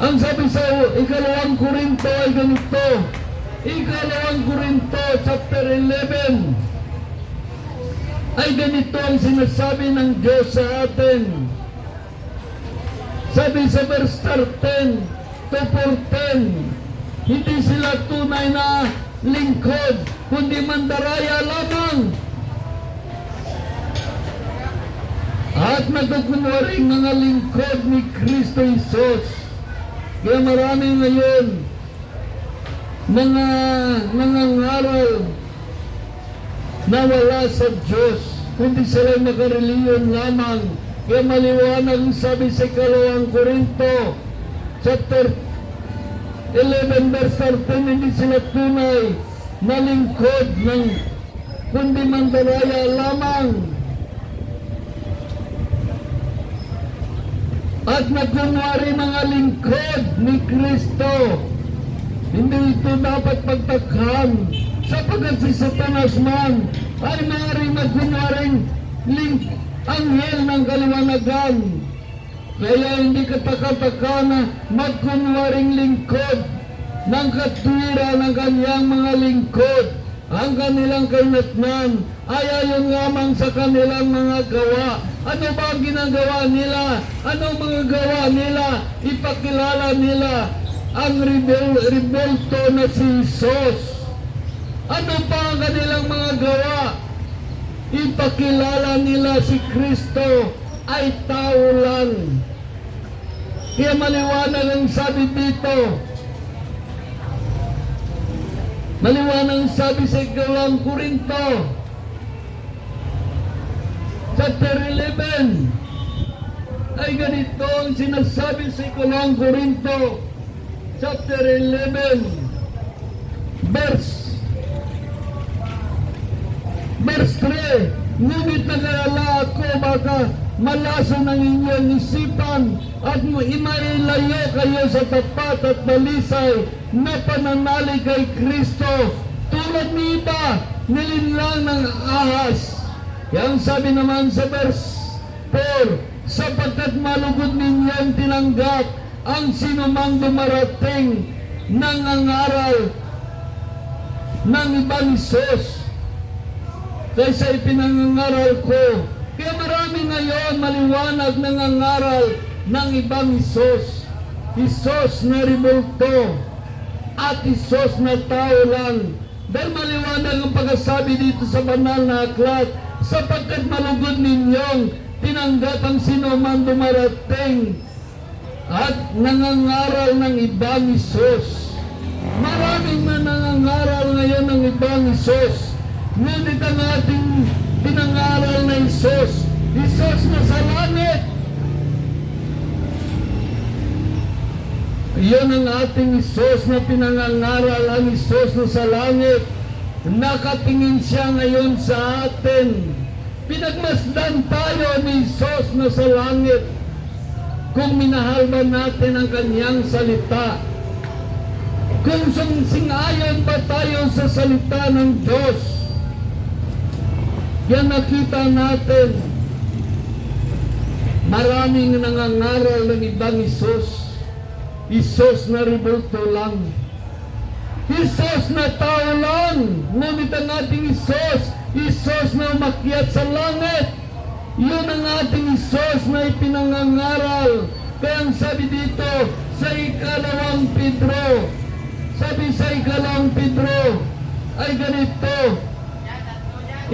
Ang sabi sa ikalawang Korinto ay ganito. Ikalawang Korinto chapter 11 ay ganito ang sinasabi ng Diyos sa atin. Sabi sa verse 13 to 14, hindi sila tunay na lingkod, kundi mandaraya lamang. At nagkukunwaring mga lingkod ni Kristo Jesus. Kaya marami ngayon mga nangangaral na wala sa Diyos, kundi sila makareliyon lamang. Kaya maliwanag ang sabi sa ikalawang Korinto chapter 11 verse 13, hindi sila tunay na lingkod ng kundi mandaraya lamang. At nagkunwari mga lingkod ni Kristo. Hindi ito dapat pagtakhan, sapagkat si Satanas man ay maaaring magkunwaring anghel ng kaliwanagan. Kaya hindi kataka-taka na magkunwaring lingkod ng katwiran ng kanyang mga lingkod. Ang kanilang kainatnan ay ayon lamang sa kanilang mga gawa. Ano ba ang ginagawa nila? Ano mga gawa nila? Ipakilala nila ang rebelto na si Jesus. Ano pa ang kanilang mga gawa? Ipakilala nila si Kristo ay tao lang. Kaya maliwanag ang sabi dito. Maliwanag ang sabi sa ikalawang Korinto chapter 11 ay ganito ang sinasabi sa ikalawang Korinto chapter 11 verse 3. Ngunit nag-alala ako baka malaso ng inyong isipan at imailayo kayo sa tapat at balisay na pananalig kay Kristo tulad ni iba nilinlang ng ahas. Yang sabi naman sa verse 4, sapagkat malugod ninyong tinanggap ang sinumang dumarating ng angaral ng ibang Isos kaysa ipinangangaral ko. Kaya marami ngayon maliwanag ng angaral ng ibang Isos. Isos na rebulto at Isos na tao lang. Dahil maliwanag ang pagkasabi dito sa banal na aklat, sapagkat malugod ninyong tinanggap ang sino man dumarating at nangangaral ng ibang Isos. Maraming nangangaral ngayon ng ibang Isos. Ngunit ang ating pinangaral na Isos. Isos na sa langit. Iyon ang ating Isos na pinangangaral, ang Isos na sa langit. Nakatingin siya ngayon sa atin. Pinagmasdan tayo ni Isos na sa langit. Kung minahal ba natin ang kanyang salita, kung singayon ba tayo sa salita ng Diyos, yan nakita natin. Maraming nangangaral ng ibang Isos. Isos na rebulto lang. Isos na tao lang. Ngunit ang ating Isos, Isos na umakyat sa langit. Yun ang ating Isos na ipinangangaral. Kaya ang sabi dito sa ikalawang Pedro, sabi sa ikalawang Pedro ay ganito.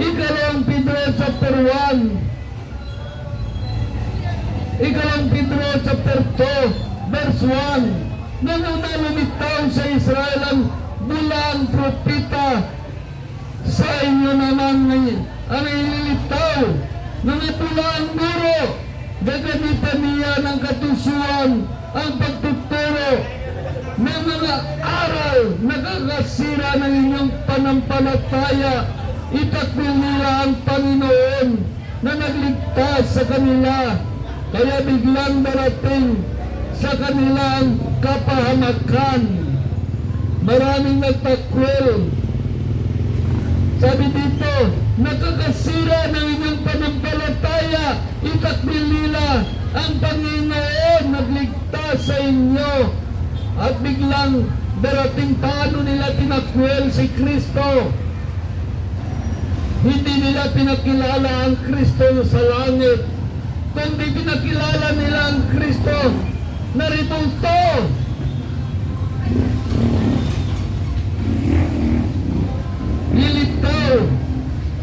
Ikalawang Pedro chapter 1. Ikalawang Pedro chapter 2 verse 1. Nung una lumitaw sa Israel ang bulang propeta, sa inyo naman ang ililitaw ng bulang guro. Gagamitan niya ng katusuan ang pagtuturo ng mga aral na kakasira ng inyong panampalataya. Itakbil nila ang Panginoon na nagligtas sa kanila, kaya biglang darating sa kanilang kapahamakan. Maraming nagtakwil. Sabi dito, nakakasira ng inyong panampalataya. Itakbil nila ang Panginoon nagligtas sa inyo. At biglang darating, paano nila tinakwil si Kristo? Hindi nila pinakilala ang Kristo sa langit, kundi pinakilala nila ang Kristo na rebulto. Nilitaw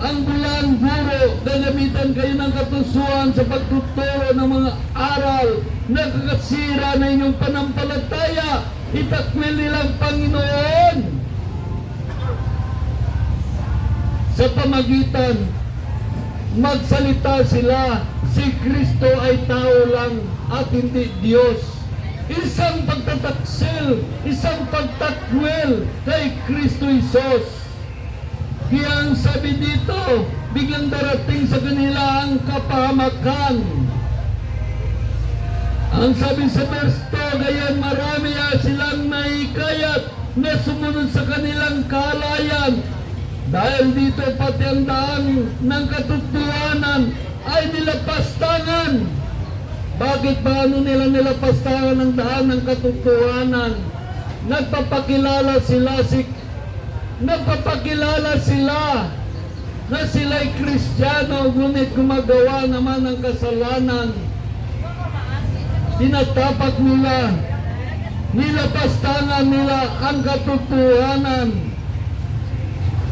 ang bulang guro. Gagamitan kayo ng katusuan sa pagtuturo ng mga aral na kakasira na inyong panampalataya. Itakwil nilang Panginoon sa pamagitan magsalita sila si Kristo ay tao lang at hindi Diyos. Isang pagtataksil, isang pagtakwil kay Kristo Isos. Kaya ang sabi dito, biglang darating sa kanila ang kapahamakan. Ang sabi sa verse 2, gayon marami silang naikayat na sumunod sa kanilang kalayan. Dahil dito pati ang daan ng katotohanan ay nilapastangan. Bakit paano nila nilapastangan ang daan ng katotohanan? Nagpapakilala sila na sila'y Kristiyano, ngunit gumagawa naman ng kasalanan. Tinatapak nila, nilapastangan nila ang katotohanan.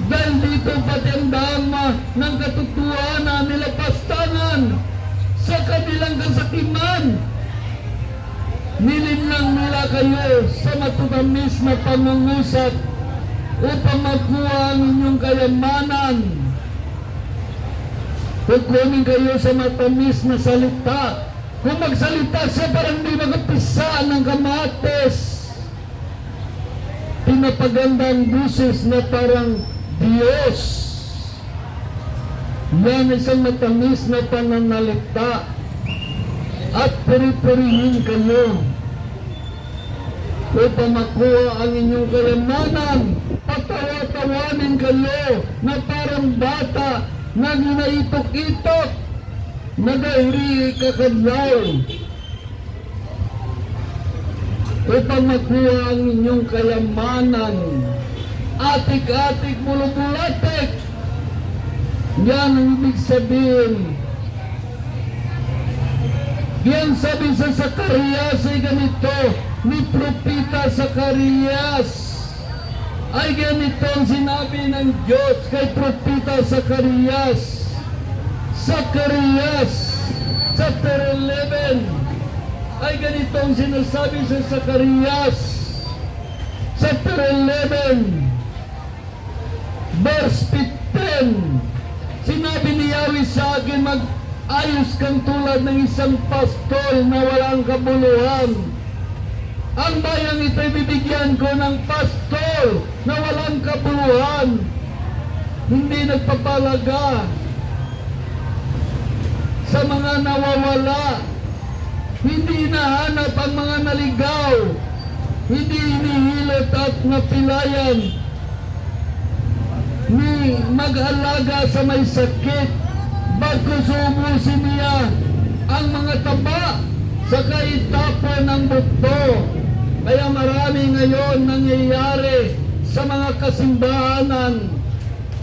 Dahil dito pati ang daan ng katotohanan nilapastangan sa kanilang kasakiman. Nilinlang nila kayo sa matutamis na pangungusap upang makuha ang inyong kayamanan. Kukunin kayo sa matamis na salita. Kung magsalita siya, parang di magapisa ng kamates. Pinapaganda ang buses na parang Diyos. Yan isang matamis na pananalita. At puri-purihin kayo upang makuha ang inyong kayamanan. Patawa-tawanin kayo na parang bata na ginaitok-itok, nagahiri kakadlaw, upang makuha ang inyong kayamanan. Atik-atik, bulubulatik. Yan ang ibig sabihin. Yan sabi sa Zacarias ay ganito, ni Propeta Zacarias ay ganito ang sinabi ng Diyos kay Propeta Zacarias. Zacarias chapter 11 ay ganito ang sinasabi sa Zacarias chapter 11 verse 15. Sinabi ni sa akin, mag-ayos kang tulad ng isang pastol na walang kabuluhan. Ang bayang ito bibigyan ko ng pastol na walang kabuluhan. Hindi nagpapalaga sa mga nawawala. Hindi hinahanap ang mga naligaw. Hindi hinihilot at napilayan ni mag-alaga sa may sakit. Bagkus ubusin niya ang mga taba sa kaitapon ng buto. Kaya marami ngayon nangyayari sa mga kasimbahanan.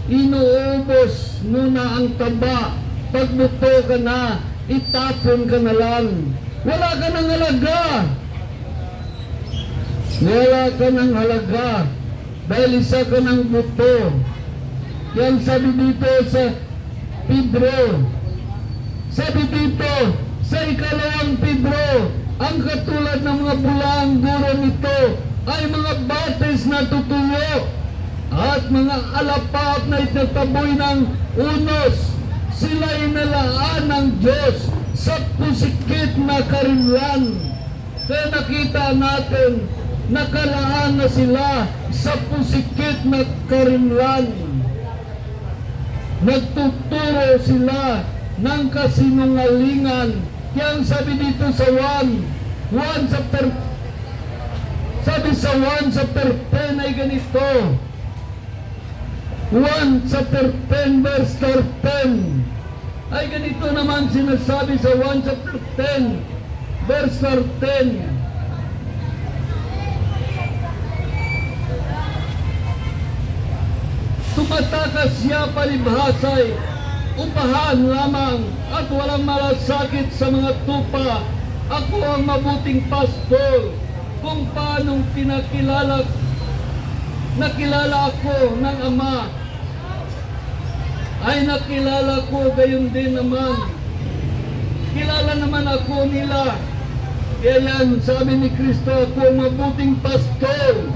Inuubos muna ang taba. Pag buto ka na, itapon ka na lang. Wala ka ng halaga. Wala ka ng halaga. Dahil isa ka ng buto. Yan sabi dito sa Pedro. Sabi dito sa ikalawang Pedro, ang katulad ng mga bulaang guro nito ay mga batis na tutuyo at mga alapap na itataboy ng unos. Sila'y nalaan ng Diyos sa pusikit na karimlan. Kaya nakita natin, nakalaan na sila sa pusikit na karimlan. Nagtuturo sila ng kasinungalingan. Kaya ang sabi dito sa 1 chapter 10 ay ganito. 1 chapter 10 verse 10 ay ganito naman sinasabi sa 1 chapter 10 verse 10. Tumatakas siya palibhasay, upahan lamang at walang malasakit sa mga tupa. Ako ang mabuting pastol. Kung paanong nakilala ako ng Ama, ay nakilala ko gayon din naman. Kilala naman ako nila. Kaya yan, sabi ni Kristo, ako ang mabuting pastol.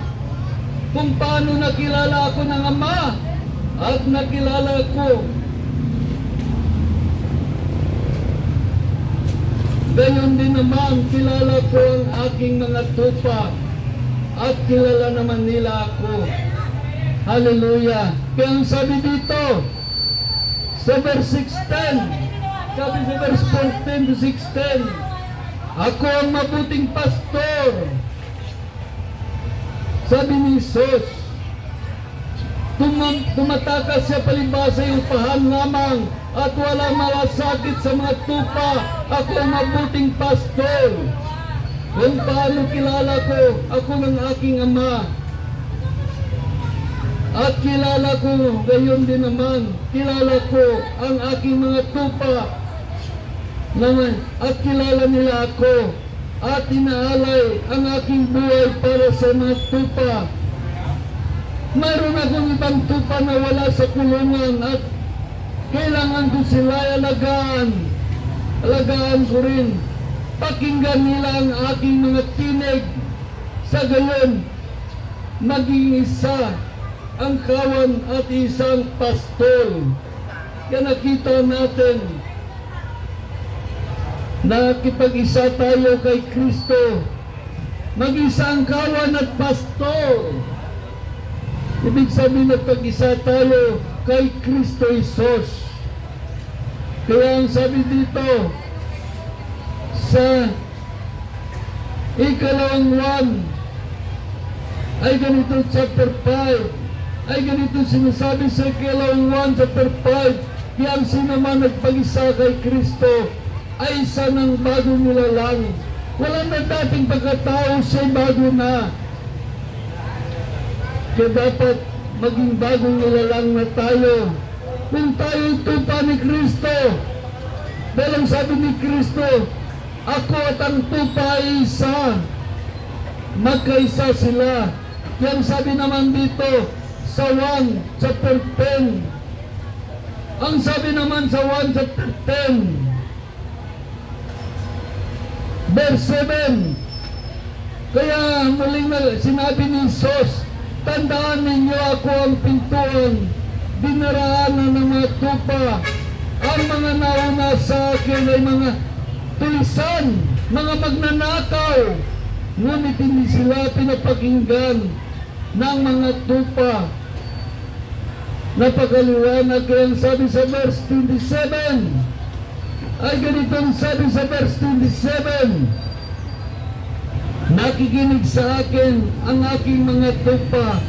Kung paano nakilala ako ng Ama, at nakilala ko gayon din naman, kilala ko ang aking mga tupa at kilala naman nila ako. Hallelujah. Kaya ang sabi dito sa verse 16, sabi sa verse 14 to 16, ako ang mabuting pastor. Sabi ni Jesus, tumatakas siya palibhasay, upahan lamang at walang malasakit sa mga tupa. Ako ang mabuting pastor. Kung paano kilala ko ako ng aking Ama, at kilala ko gayon din naman, kilala ko ang aking mga tupa naman, at kilala nila ako at inaalay ang aking buhay para sa mga tupa. Mayroon akong ibang tupa na wala sa kulungan at kailangan ko sila alagaan. Alagaan ko rin. Pakinggan nila ang aking mga tinig. Sa gayon, maging isa ang kawan at isang pastol. Kaya nakita natin nakipag-isa tayo kay Kristo. Mag-isa ang kawan at pastol. Ibig sabihin na pag-isa tayo kay Kristo Jesus. Kaya ang sabi dito sa ikalawang 1 ay ganito chapter 5 ay ganito sinasabi sa ikalawang 1 chapter 5, kaya ang sino man nagpag-isa kay Kristo ay isa ng bagong nilalang. Wala na dating pagkatao, siya'y bago na. Kaya dapat maging bagong nilalang na tayo. Kung tayo tupa ni Kristo, dahil ang sabi ni Kristo, ako at ang tupa ay isa, magkaisa sila. Yan sabi naman dito sa 1 chapter 10. Ang sabi naman sa 1 chapter 10 verse 7, kaya muling sinabi ni Jesus, tandaan ninyo ako ang pintuan, dinaraanan ng mga tupa, at ang mga nauna sa akin ay mga tulisan, mga magnanakaw, ngunit hindi sila pinapakinggan ng mga tupa. Napakaliwanag kaya sabi sa verse 27, ay ganitong sabi sa verse 27, nakikinig sa akin ang aking mga tupa,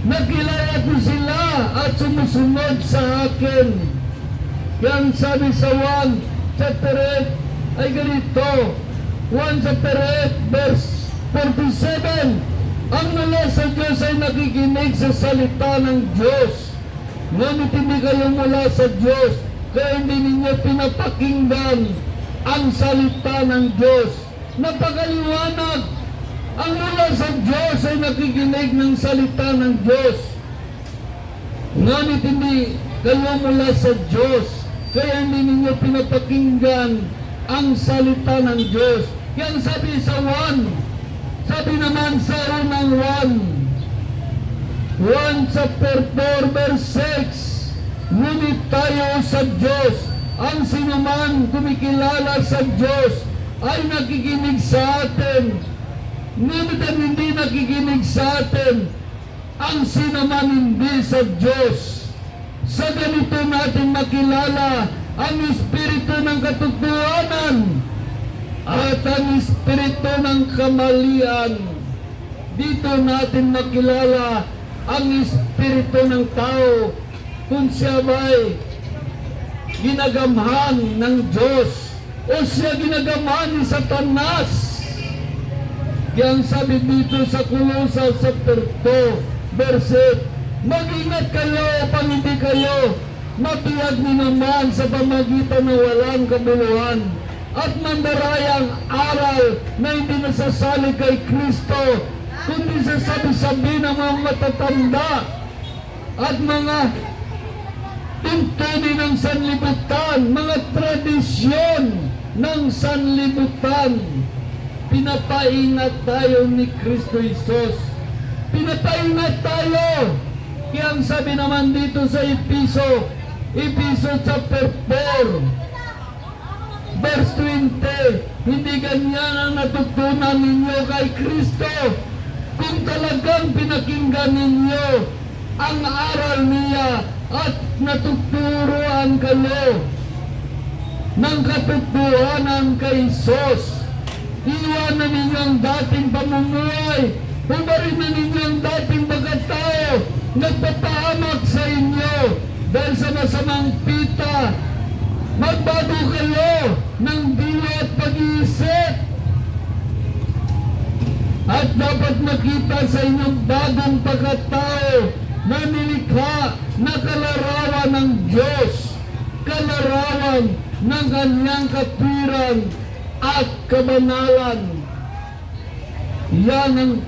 nakilala ko sila at sumusunod sa akin. Yan sabi sa 1 chapter 8 ay ganito, 1 chapter 8 verse 47, ang mula sa Diyos ay nakikinig sa salita ng Diyos, ngunit hindi kayo mula sa Diyos, kaya hindi ninyo pinapakinggan ang salita ng Diyos. Napakaliwanag, ang mula sa Diyos ay nakikinig ng salita ng Diyos, ngunit hindi kayo mula sa Diyos, kaya hindi ninyo pinapakinggan ang salita ng Diyos. Yan sabi sa 1. Sabi naman sa unang 1 chapter 4 verse 6, ngunit tayo sa Diyos, ang sinuman kumikilala sa Diyos ay nakikinig sa atin, ngunit ang hindi nakikinig sa atin, ang sinuman hindi sa Diyos. Sa ganito natin makilala ang espiritu ng katotohanan at ang espiritu ng kamalian. Dito natin makilala ang espiritu ng tao kung siya ba'y ginagamhan ng Diyos o siya ginagamhan ni Satanas. Yang sabi dito sa Colossus chapter 2 verse 8, mag-ingat kayo upang hindi kayo mapiyag ni naman sa pamagitan ng walang kabuluhan at mandarayang aral na hindi nasasali kay Kristo, kundi sasabi-sabi ng mga matatanda at mga tuntunin ng sanlibutan, mga tradisyon ng sanlibutan. Pinapaingat tayo ni Kristo Jesus. Pinapaingat tayo. Kaya ang sabi naman dito sa Episo chapter 4 verse 20, hindi ganyan ang natutunan ninyo kay Kristo. Kung talagang pinakinggan ninyo ang aral niya at natuturuan kayo ng katotohanan kay Jesus, iwanan ninyo ang dating pamumuhay, hubarin na ninyo ang dating pagkatao nagpapahamak sa inyo dahil sa masamang pita. Magbago kayo ng diwa at pag-iisip, at dapat makita sa inyong bagong pagkatao na nilikha na kalarawan ng Diyos, kalarawan ng kanyang katwiran at kabanalan. Yan ang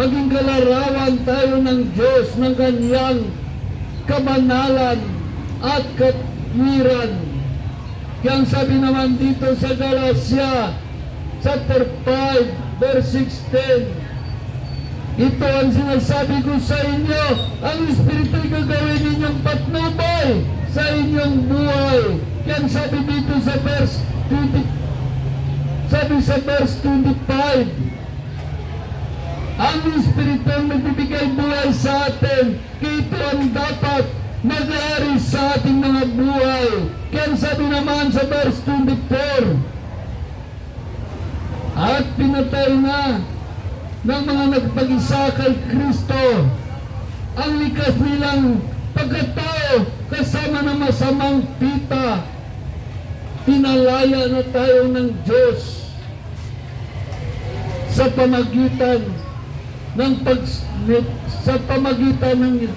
maging kalarawan tayo ng Diyos, ng kanyang kabanalan at katwiran. Kaya sabi naman dito sa Galatia chapter 5 verse 16, ito ang sinasabi ko sa inyo, ang Espiritu gagawin ninyong patnubay sa inyong buhay. Kaya sabi dito sa verse 20, sabi sa verse 25, ang Espiritu ang nagbibigay buhay sa atin, kaya ito ang dapat mag-aari sa ating mga buhay. Kaya sabi naman sa verse 24, at pinatay na ng mga nagpag-isa kay Kristo ang likas nilang pagkatao kasama ng masamang pita. Pinalaya na tayo ng Diyos sa pamagitan ng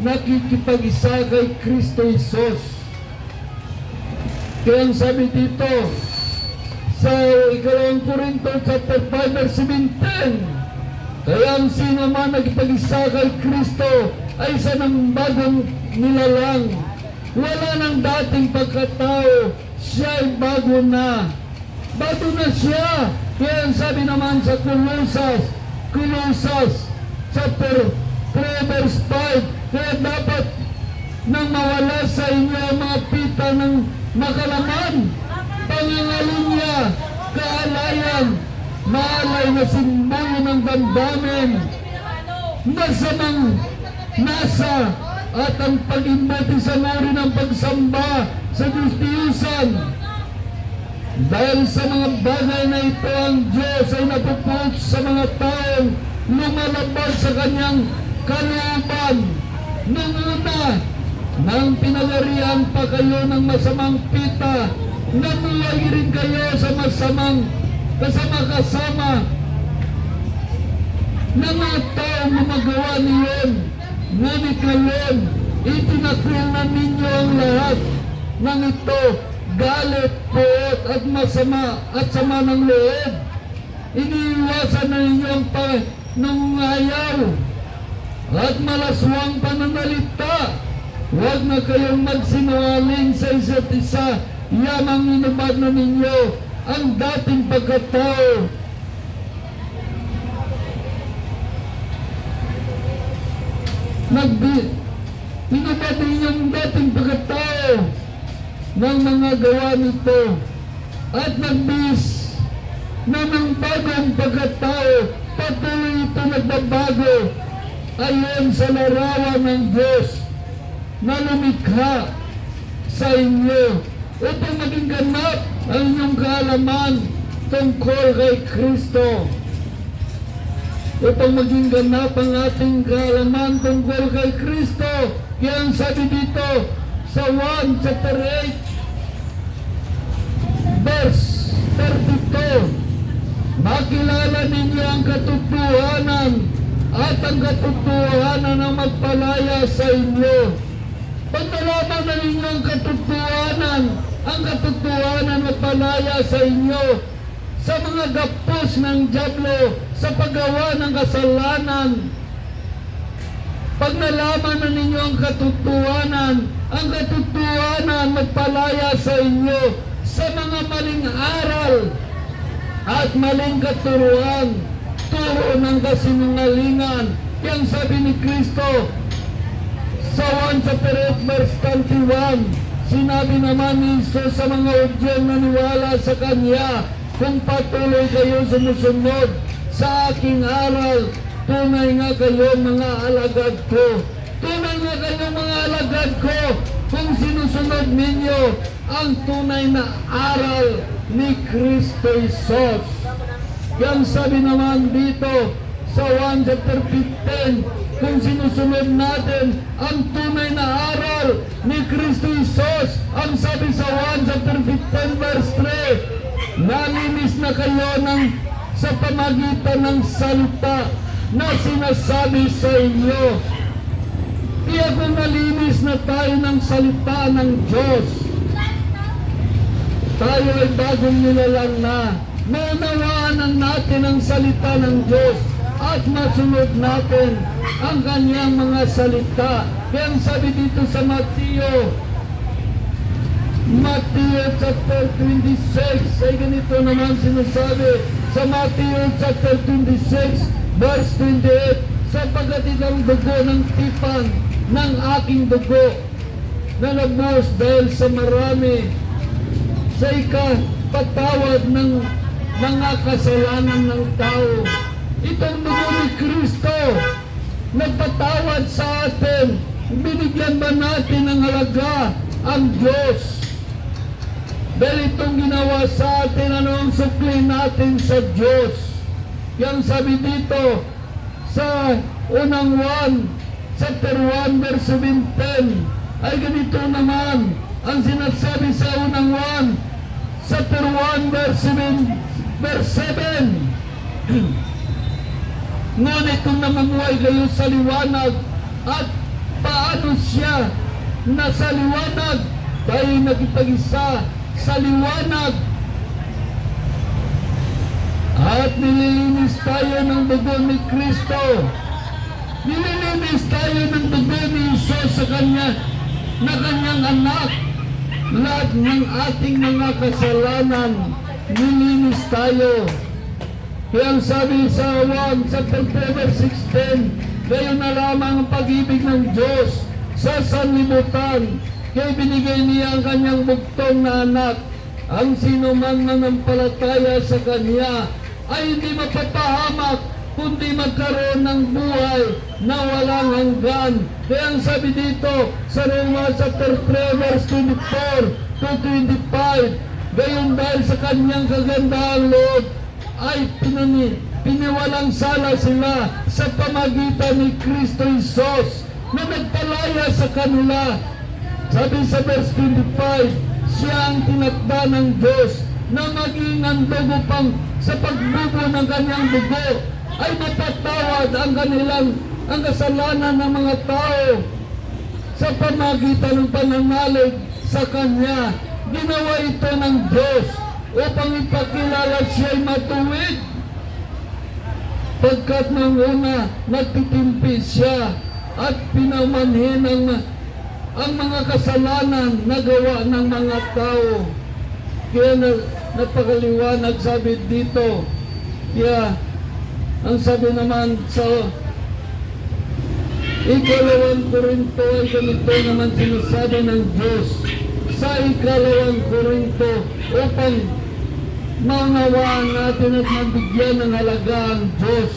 nakikipag-isa kay Kristo Jesus. Kaya ang sabi dito sa 2 Corinto chapter 5 verse 17, kaya ang sino man nakipag-isa kay Kristo ay isa ng bagong nilalang. Wala ng dating pagkatao, siya ay bago na. Bago na siya. Kaya ang sabi naman sa Colossus chapter 3 verse 5, kaya dapat nang mawala sa inyo ang mga pita ng makalaman, pangangalunya, kaalayan, maalay na simbolo ng damdamin, masamang nasa at ang pag-imbati sa nari ng pagsamba sa Diyos-Diyusan. Dahil sa mga bagay na ito, ang Diyos ay napuput sa mga taong lumalabas sa kanyang kalooban. Nung una, nang pinagarihan pa kayo ng masamang pita, namuhay rin kayo sa masamang kasama-kasama na mga taong gumagawa niyon. Ngunit ngayon, itinakil na ninyo ang lahat ng ito, galit, puot at masama at sama ng loob. Iniiwasan na ninyo ang panungayaw at malaswang pananalita. Huwag na kayong magsinungaling sa isa't isa, yamang inubad na ninyo ang dating pagkatao. Inubad ninyo ang dating pagkatao ng mga gawa nito at nagbis na ng bagong pagkatao. Patuloy ito nagbabago ayon sa larawan ng Diyos na lumikha sa inyo upang maging ganap ang inyong kaalaman tungkol kay Kristo. Upang maging ganap ang ating kaalaman tungkol kay Kristo. Kaya ang sabi dito sa 1 chapter 8 verse 32, makilala ninyo ang katotohanan at ang katotohanan ang magpalaya sa inyo. Pag nalaman na ninyo ang katotohanan magpalaya sa inyo sa mga gapos ng dyablo sa paggawa ng kasalanan. Pag nalaman na ninyo ang katotohanan magpalaya sa inyo sa mga maling aral at maling katuruan, turo ng kasinungalingan. Yang sabi ni Kristo sa 1 chapter 8 verse 21, sinabi naman ni Jesus sa mga Hudyong naniwala sa Kanya, kung patuloy kayo sumusunod sa aking aral, tunay nga kayo mga alagad ko. Tunay nga kayo mga alagad ko kung sinusunod ninyo ang tunay na aral ni Kristo Jesus. Yang sabi naman dito sa 1 chapter 15, kung sinusunod natin ang tunay na aral ni Kristo Jesus, ang sabi sa 1 chapter 15 verse 3, nalinis na kayo sa pamagitan ng salita na sinasabi sa inyo. Kaya kung nalinis na tayo ng salita ng Diyos, tayo ay bagong nilalang na. Maunawaan natin ang salita ng Diyos at masunod natin ang kanyang mga salita. Kaya ang sabi dito sa Mateo chapter 26 ay ganito naman sinasabi sa Mateo chapter 26 verse 28, sapagkat itong dugo ng tipan ng aking dugo na nabus dahil sa marami sa ikapatawad ng mga kasalanan ng tao. Itong dugo ni Kristo nagpatawad sa atin. Binigyan ba natin ng halaga ang Diyos? Dahil itong ginawa sa atin, anong sukli natin sa Diyos? Yang sabi dito sa unang 1, chapter 1 verse 17, ay ganito naman ang sinasabi sa unang 1, chapter 1 verse 7. Ngunit kung namamuhay kayo sa liwanag, at paano siya nasa liwanag, tayo nagipag-isa sa liwanag, at nililinis tayo ng dugo ni Kristo. Nililinis tayo ng dugo ni Jesus sa kanyang anak. Lahat ng ating mga kasalanan, nilinis tayo. Kaya ang sabi sa 1 chapter 2 verse 16, kayo na lamang ang pag-ibig ng Diyos sa sanlibutan kaya binigay niya ang kanyang bugtong na anak. Ang sino man nanampalataya sa kanya ay hindi mapapahamak, kundi magkaroon ng buhay na walang hanggan. Kaya ang sabi dito sa Roma chapter 3 verse 24 to 25, gayon dahil sa kanyang kagandahang loob ay piniwalang sala sila sa pamagitan ni Kristo Jesus na nagpalaya sa kanila. Sabi sa verse 25, siya ang tinakda ng Diyos na maging ang dugo pang sa pagbubo ng kanyang dugo ay matatawad ang kasalanan ng mga tao sa pamagitan ng pananalig sa Kanya. Ginawa ito ng Diyos upang ipakilala siya'y matuwid. Pagkat nang una nagtitimpi siya at pinamanhin ang mga kasalanan na gawa ng mga tao. Kaya napakaliwanag sabi dito. Kaya ang sabi naman sa ikalawang Korinto ay ganito naman sinasabi ng Diyos sa ikalawang Korinto upang maunawaan natin at mabigyan ng halaga ang Diyos.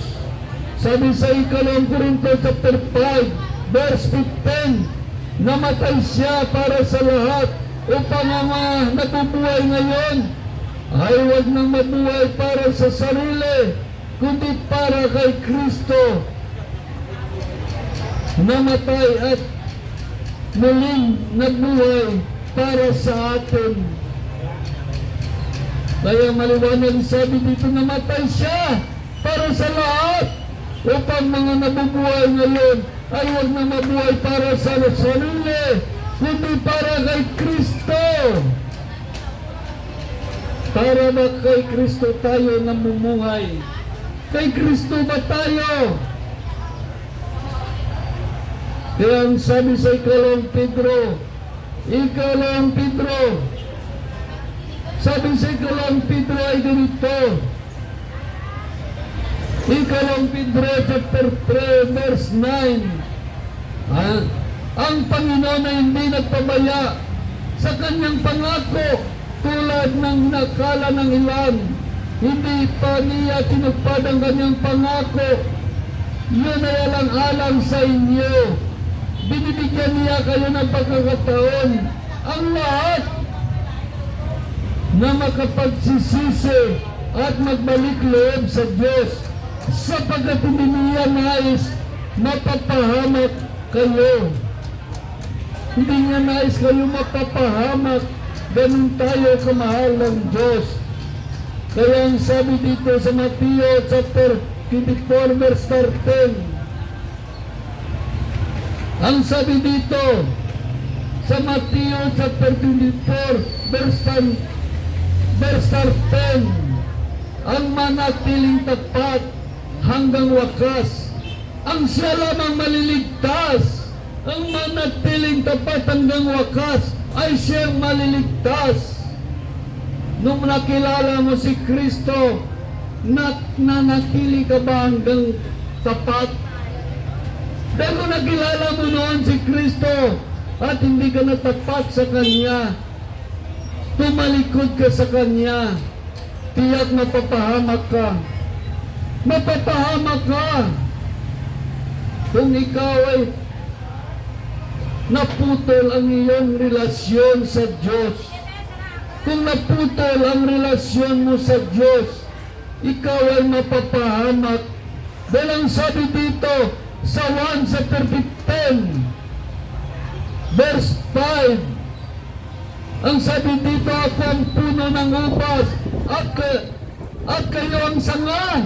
Sabi sa ikalawang Korinto chapter 5 verse 15, namatay siya para sa lahat upang ang mga nabubuhay ngayon ay huwag nang mabuhay para sa sarili, kundi para kay Kristo. Namatay at muling nabuhay para sa atin. Kaya maliwanag sabi dito, namatay siya para sa lahat upang mga nabubuhay ngayon ay huwag na mabuhay para sa sarili, kundi para kay Kristo. Para ba kay Kristo tayo namumuhay? Kay Kristo ba tayo? Kaya ang sabi sa ikalawang Pedro, sabi sa ikalawang Pedro ay ganito, ikalawang Pedro chapter 3 verse 9, ang Panginoon ay hindi nagpabaya sa kanyang pangako tulad ng nakala ng ilan. Hindi pa niya tinupad ang kanyang pangako. Yun ay alang-alang sa inyo. Binibigyan niya kayo ng pagkakataon ang lahat na makapagsisisi at magbalik loob sa Diyos, sapagkat hindi niya nais mapapahamak kayo. Hindi niya nais kayo mapapahamak. Ganun tayo kamahal ng Diyos. Kaya ang sabi dito sa Mateo chapter 24 verse 13, ang sabi dito sa Mateo chapter 24 verse 10, ang manatiling tapat hanggang wakas, ang siya lamang maliligtas. Ang manatiling tapat hanggang wakas ay siyang maliligtas. Nung nakilala mo si Kristo, nanatili ka ba hanggang tapat? Dahil kung nakilala mo noon si Kristo at hindi ka natapat sa Kanya, tumalikod ka sa Kanya, tiyak mapapahamak ka. Mapapahamak ka kung ikaw ay naputol ang iyong relasyon sa Diyos. Kung naputol ang relasyon mo sa Diyos, ikaw ay mapapahamak. Dahil ang sabi dito sa 1 chapter 15 verse 5, ang sabi dito, ako ang puno ng ubas at kayo ang sanga.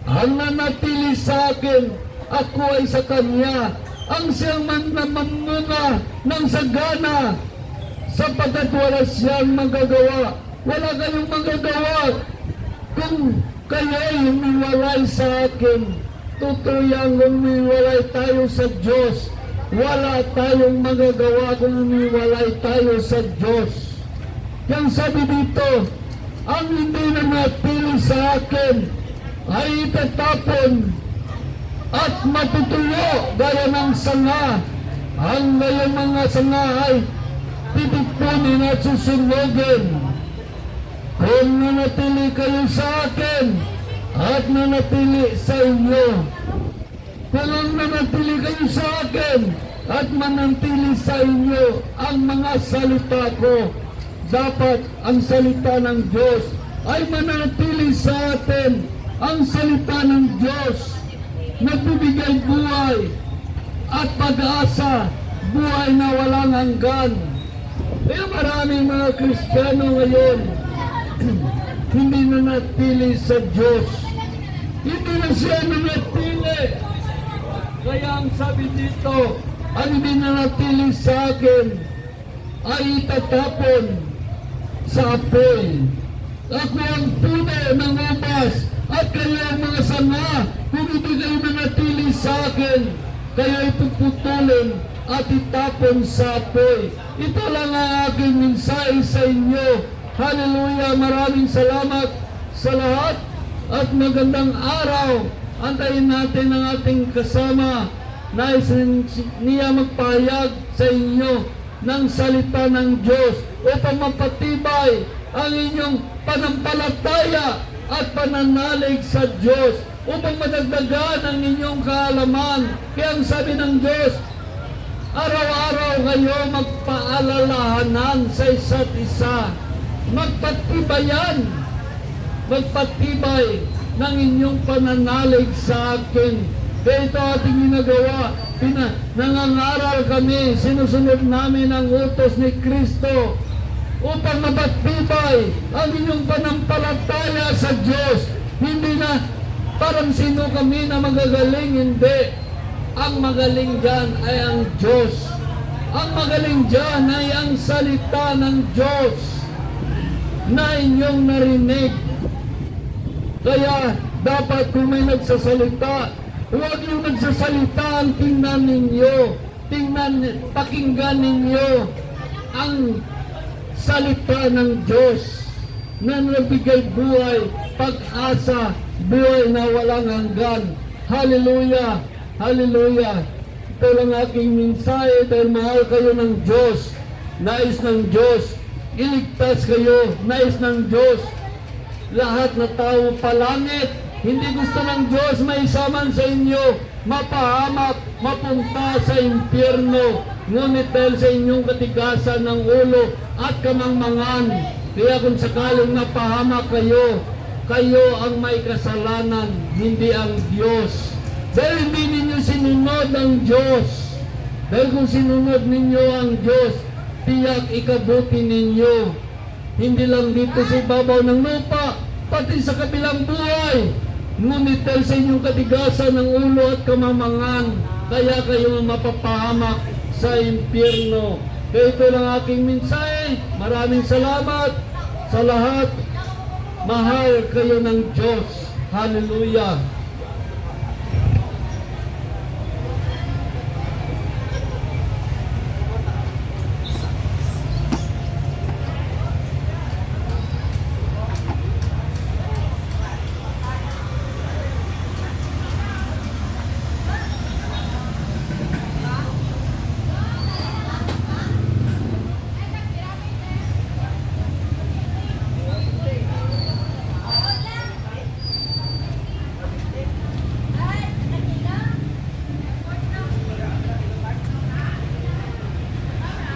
Ang nanatili sa akin, ako ay sa kanya. Ang siyang mannamunga ng sagana, sapagkat wala siyang magagawa. Wala kayong magagawa kung kayo'y humiwalay sa akin. Tutuyang humiwalay tayo sa Diyos. Wala tayong magagawa kung humiwalay tayo sa Diyos. Yang sabi dito, ang hindi na napili sa akin ay itatapon at matutuyo gaya ng sanga. Ang ngayong mga sanga ay titipunin at susunugin. Kung nanatili kayo sa akin at nanatili sa inyo. Kung nanatili kayo sa akin at manatili sa inyo ang mga salita ko. Dapat ang salita ng Diyos ay manatili sa atin. Ang salita ng Diyos nagbibigay buhay at pag-asa, buhay na walang hanggan. Kaya maraming mga Kristiyano ngayon hindi nanatili sa Diyos. Hindi na siya nanatili. Kaya ang sabi dito, ang hindi nanatili sa akin ay itatapon sa apoy. Ako ang puno ng ubas at kayo ang mga sanga. Kung hindi kayo nanatili sa akin, kayo ipuputulin at itapon sa apoy. Ito lang ang aking mensahe sa inyo. Hallelujah! Maraming salamat sa lahat at magandang araw. Antayin natin ang ating kasama. Nais niya magpahayag sa inyo ng salita ng Diyos upang mapatibay ang inyong panampalataya at pananalig sa Diyos, upang madagdagan ang inyong kaalaman. Kaya ang sabi ng Diyos, araw-araw kayo magpaalalahanan sa isa't isa. Magpatibayan, magpatibay ng inyong pananalig sa akin. Kaya ito ating ginagawa. Nangangaral kami, sinusunod namin ang utos ni Kristo upang mapatibay ang inyong panampalataya sa Diyos. Hindi na parang sino kami na magagaling, hindi. Ang magaling dyan ay ang Diyos. Ang magaling dyan ay ang salita ng Diyos na inyong narinig. Kaya dapat kung may nagsasalita, huwag yung nagsasalita ang tingnan ninyo. Pakinggan ninyo ang salita ng Diyos na nagbigay buhay, pag-asa, buhay na walang hanggan. Hallelujah! Hallelujah! Ito lang aking mensahe dahil mahal kayo ng Diyos. Nais ng Diyos iligtas kayo. Nais ng Diyos lahat na tao palangit. Hindi gusto ng Diyos may saman sa inyo, mapahamak, mapunta sa impyerno. Ngunit dahil sa inyong katigasan ng ulo at kamangmangan, kaya kung sakaling napahamak kayo, kayo ang may kasalanan, hindi ang Diyos. Dahil hindi ninyo sinunod ang Diyos. Dahil kung sinunod ninyo ang Diyos, tiyak ikabuti ninyo. Hindi lang dito sa ibabaw ng lupa, pati sa kabilang buhay. Ngunit dahil sa inyong katigasan ng ulo at kamamangan, kaya kayo mapapahamak sa impyerno. Kaya ito lang aking mensahe. Maraming salamat sa lahat. Mahal kayo ng Diyos. Hallelujah.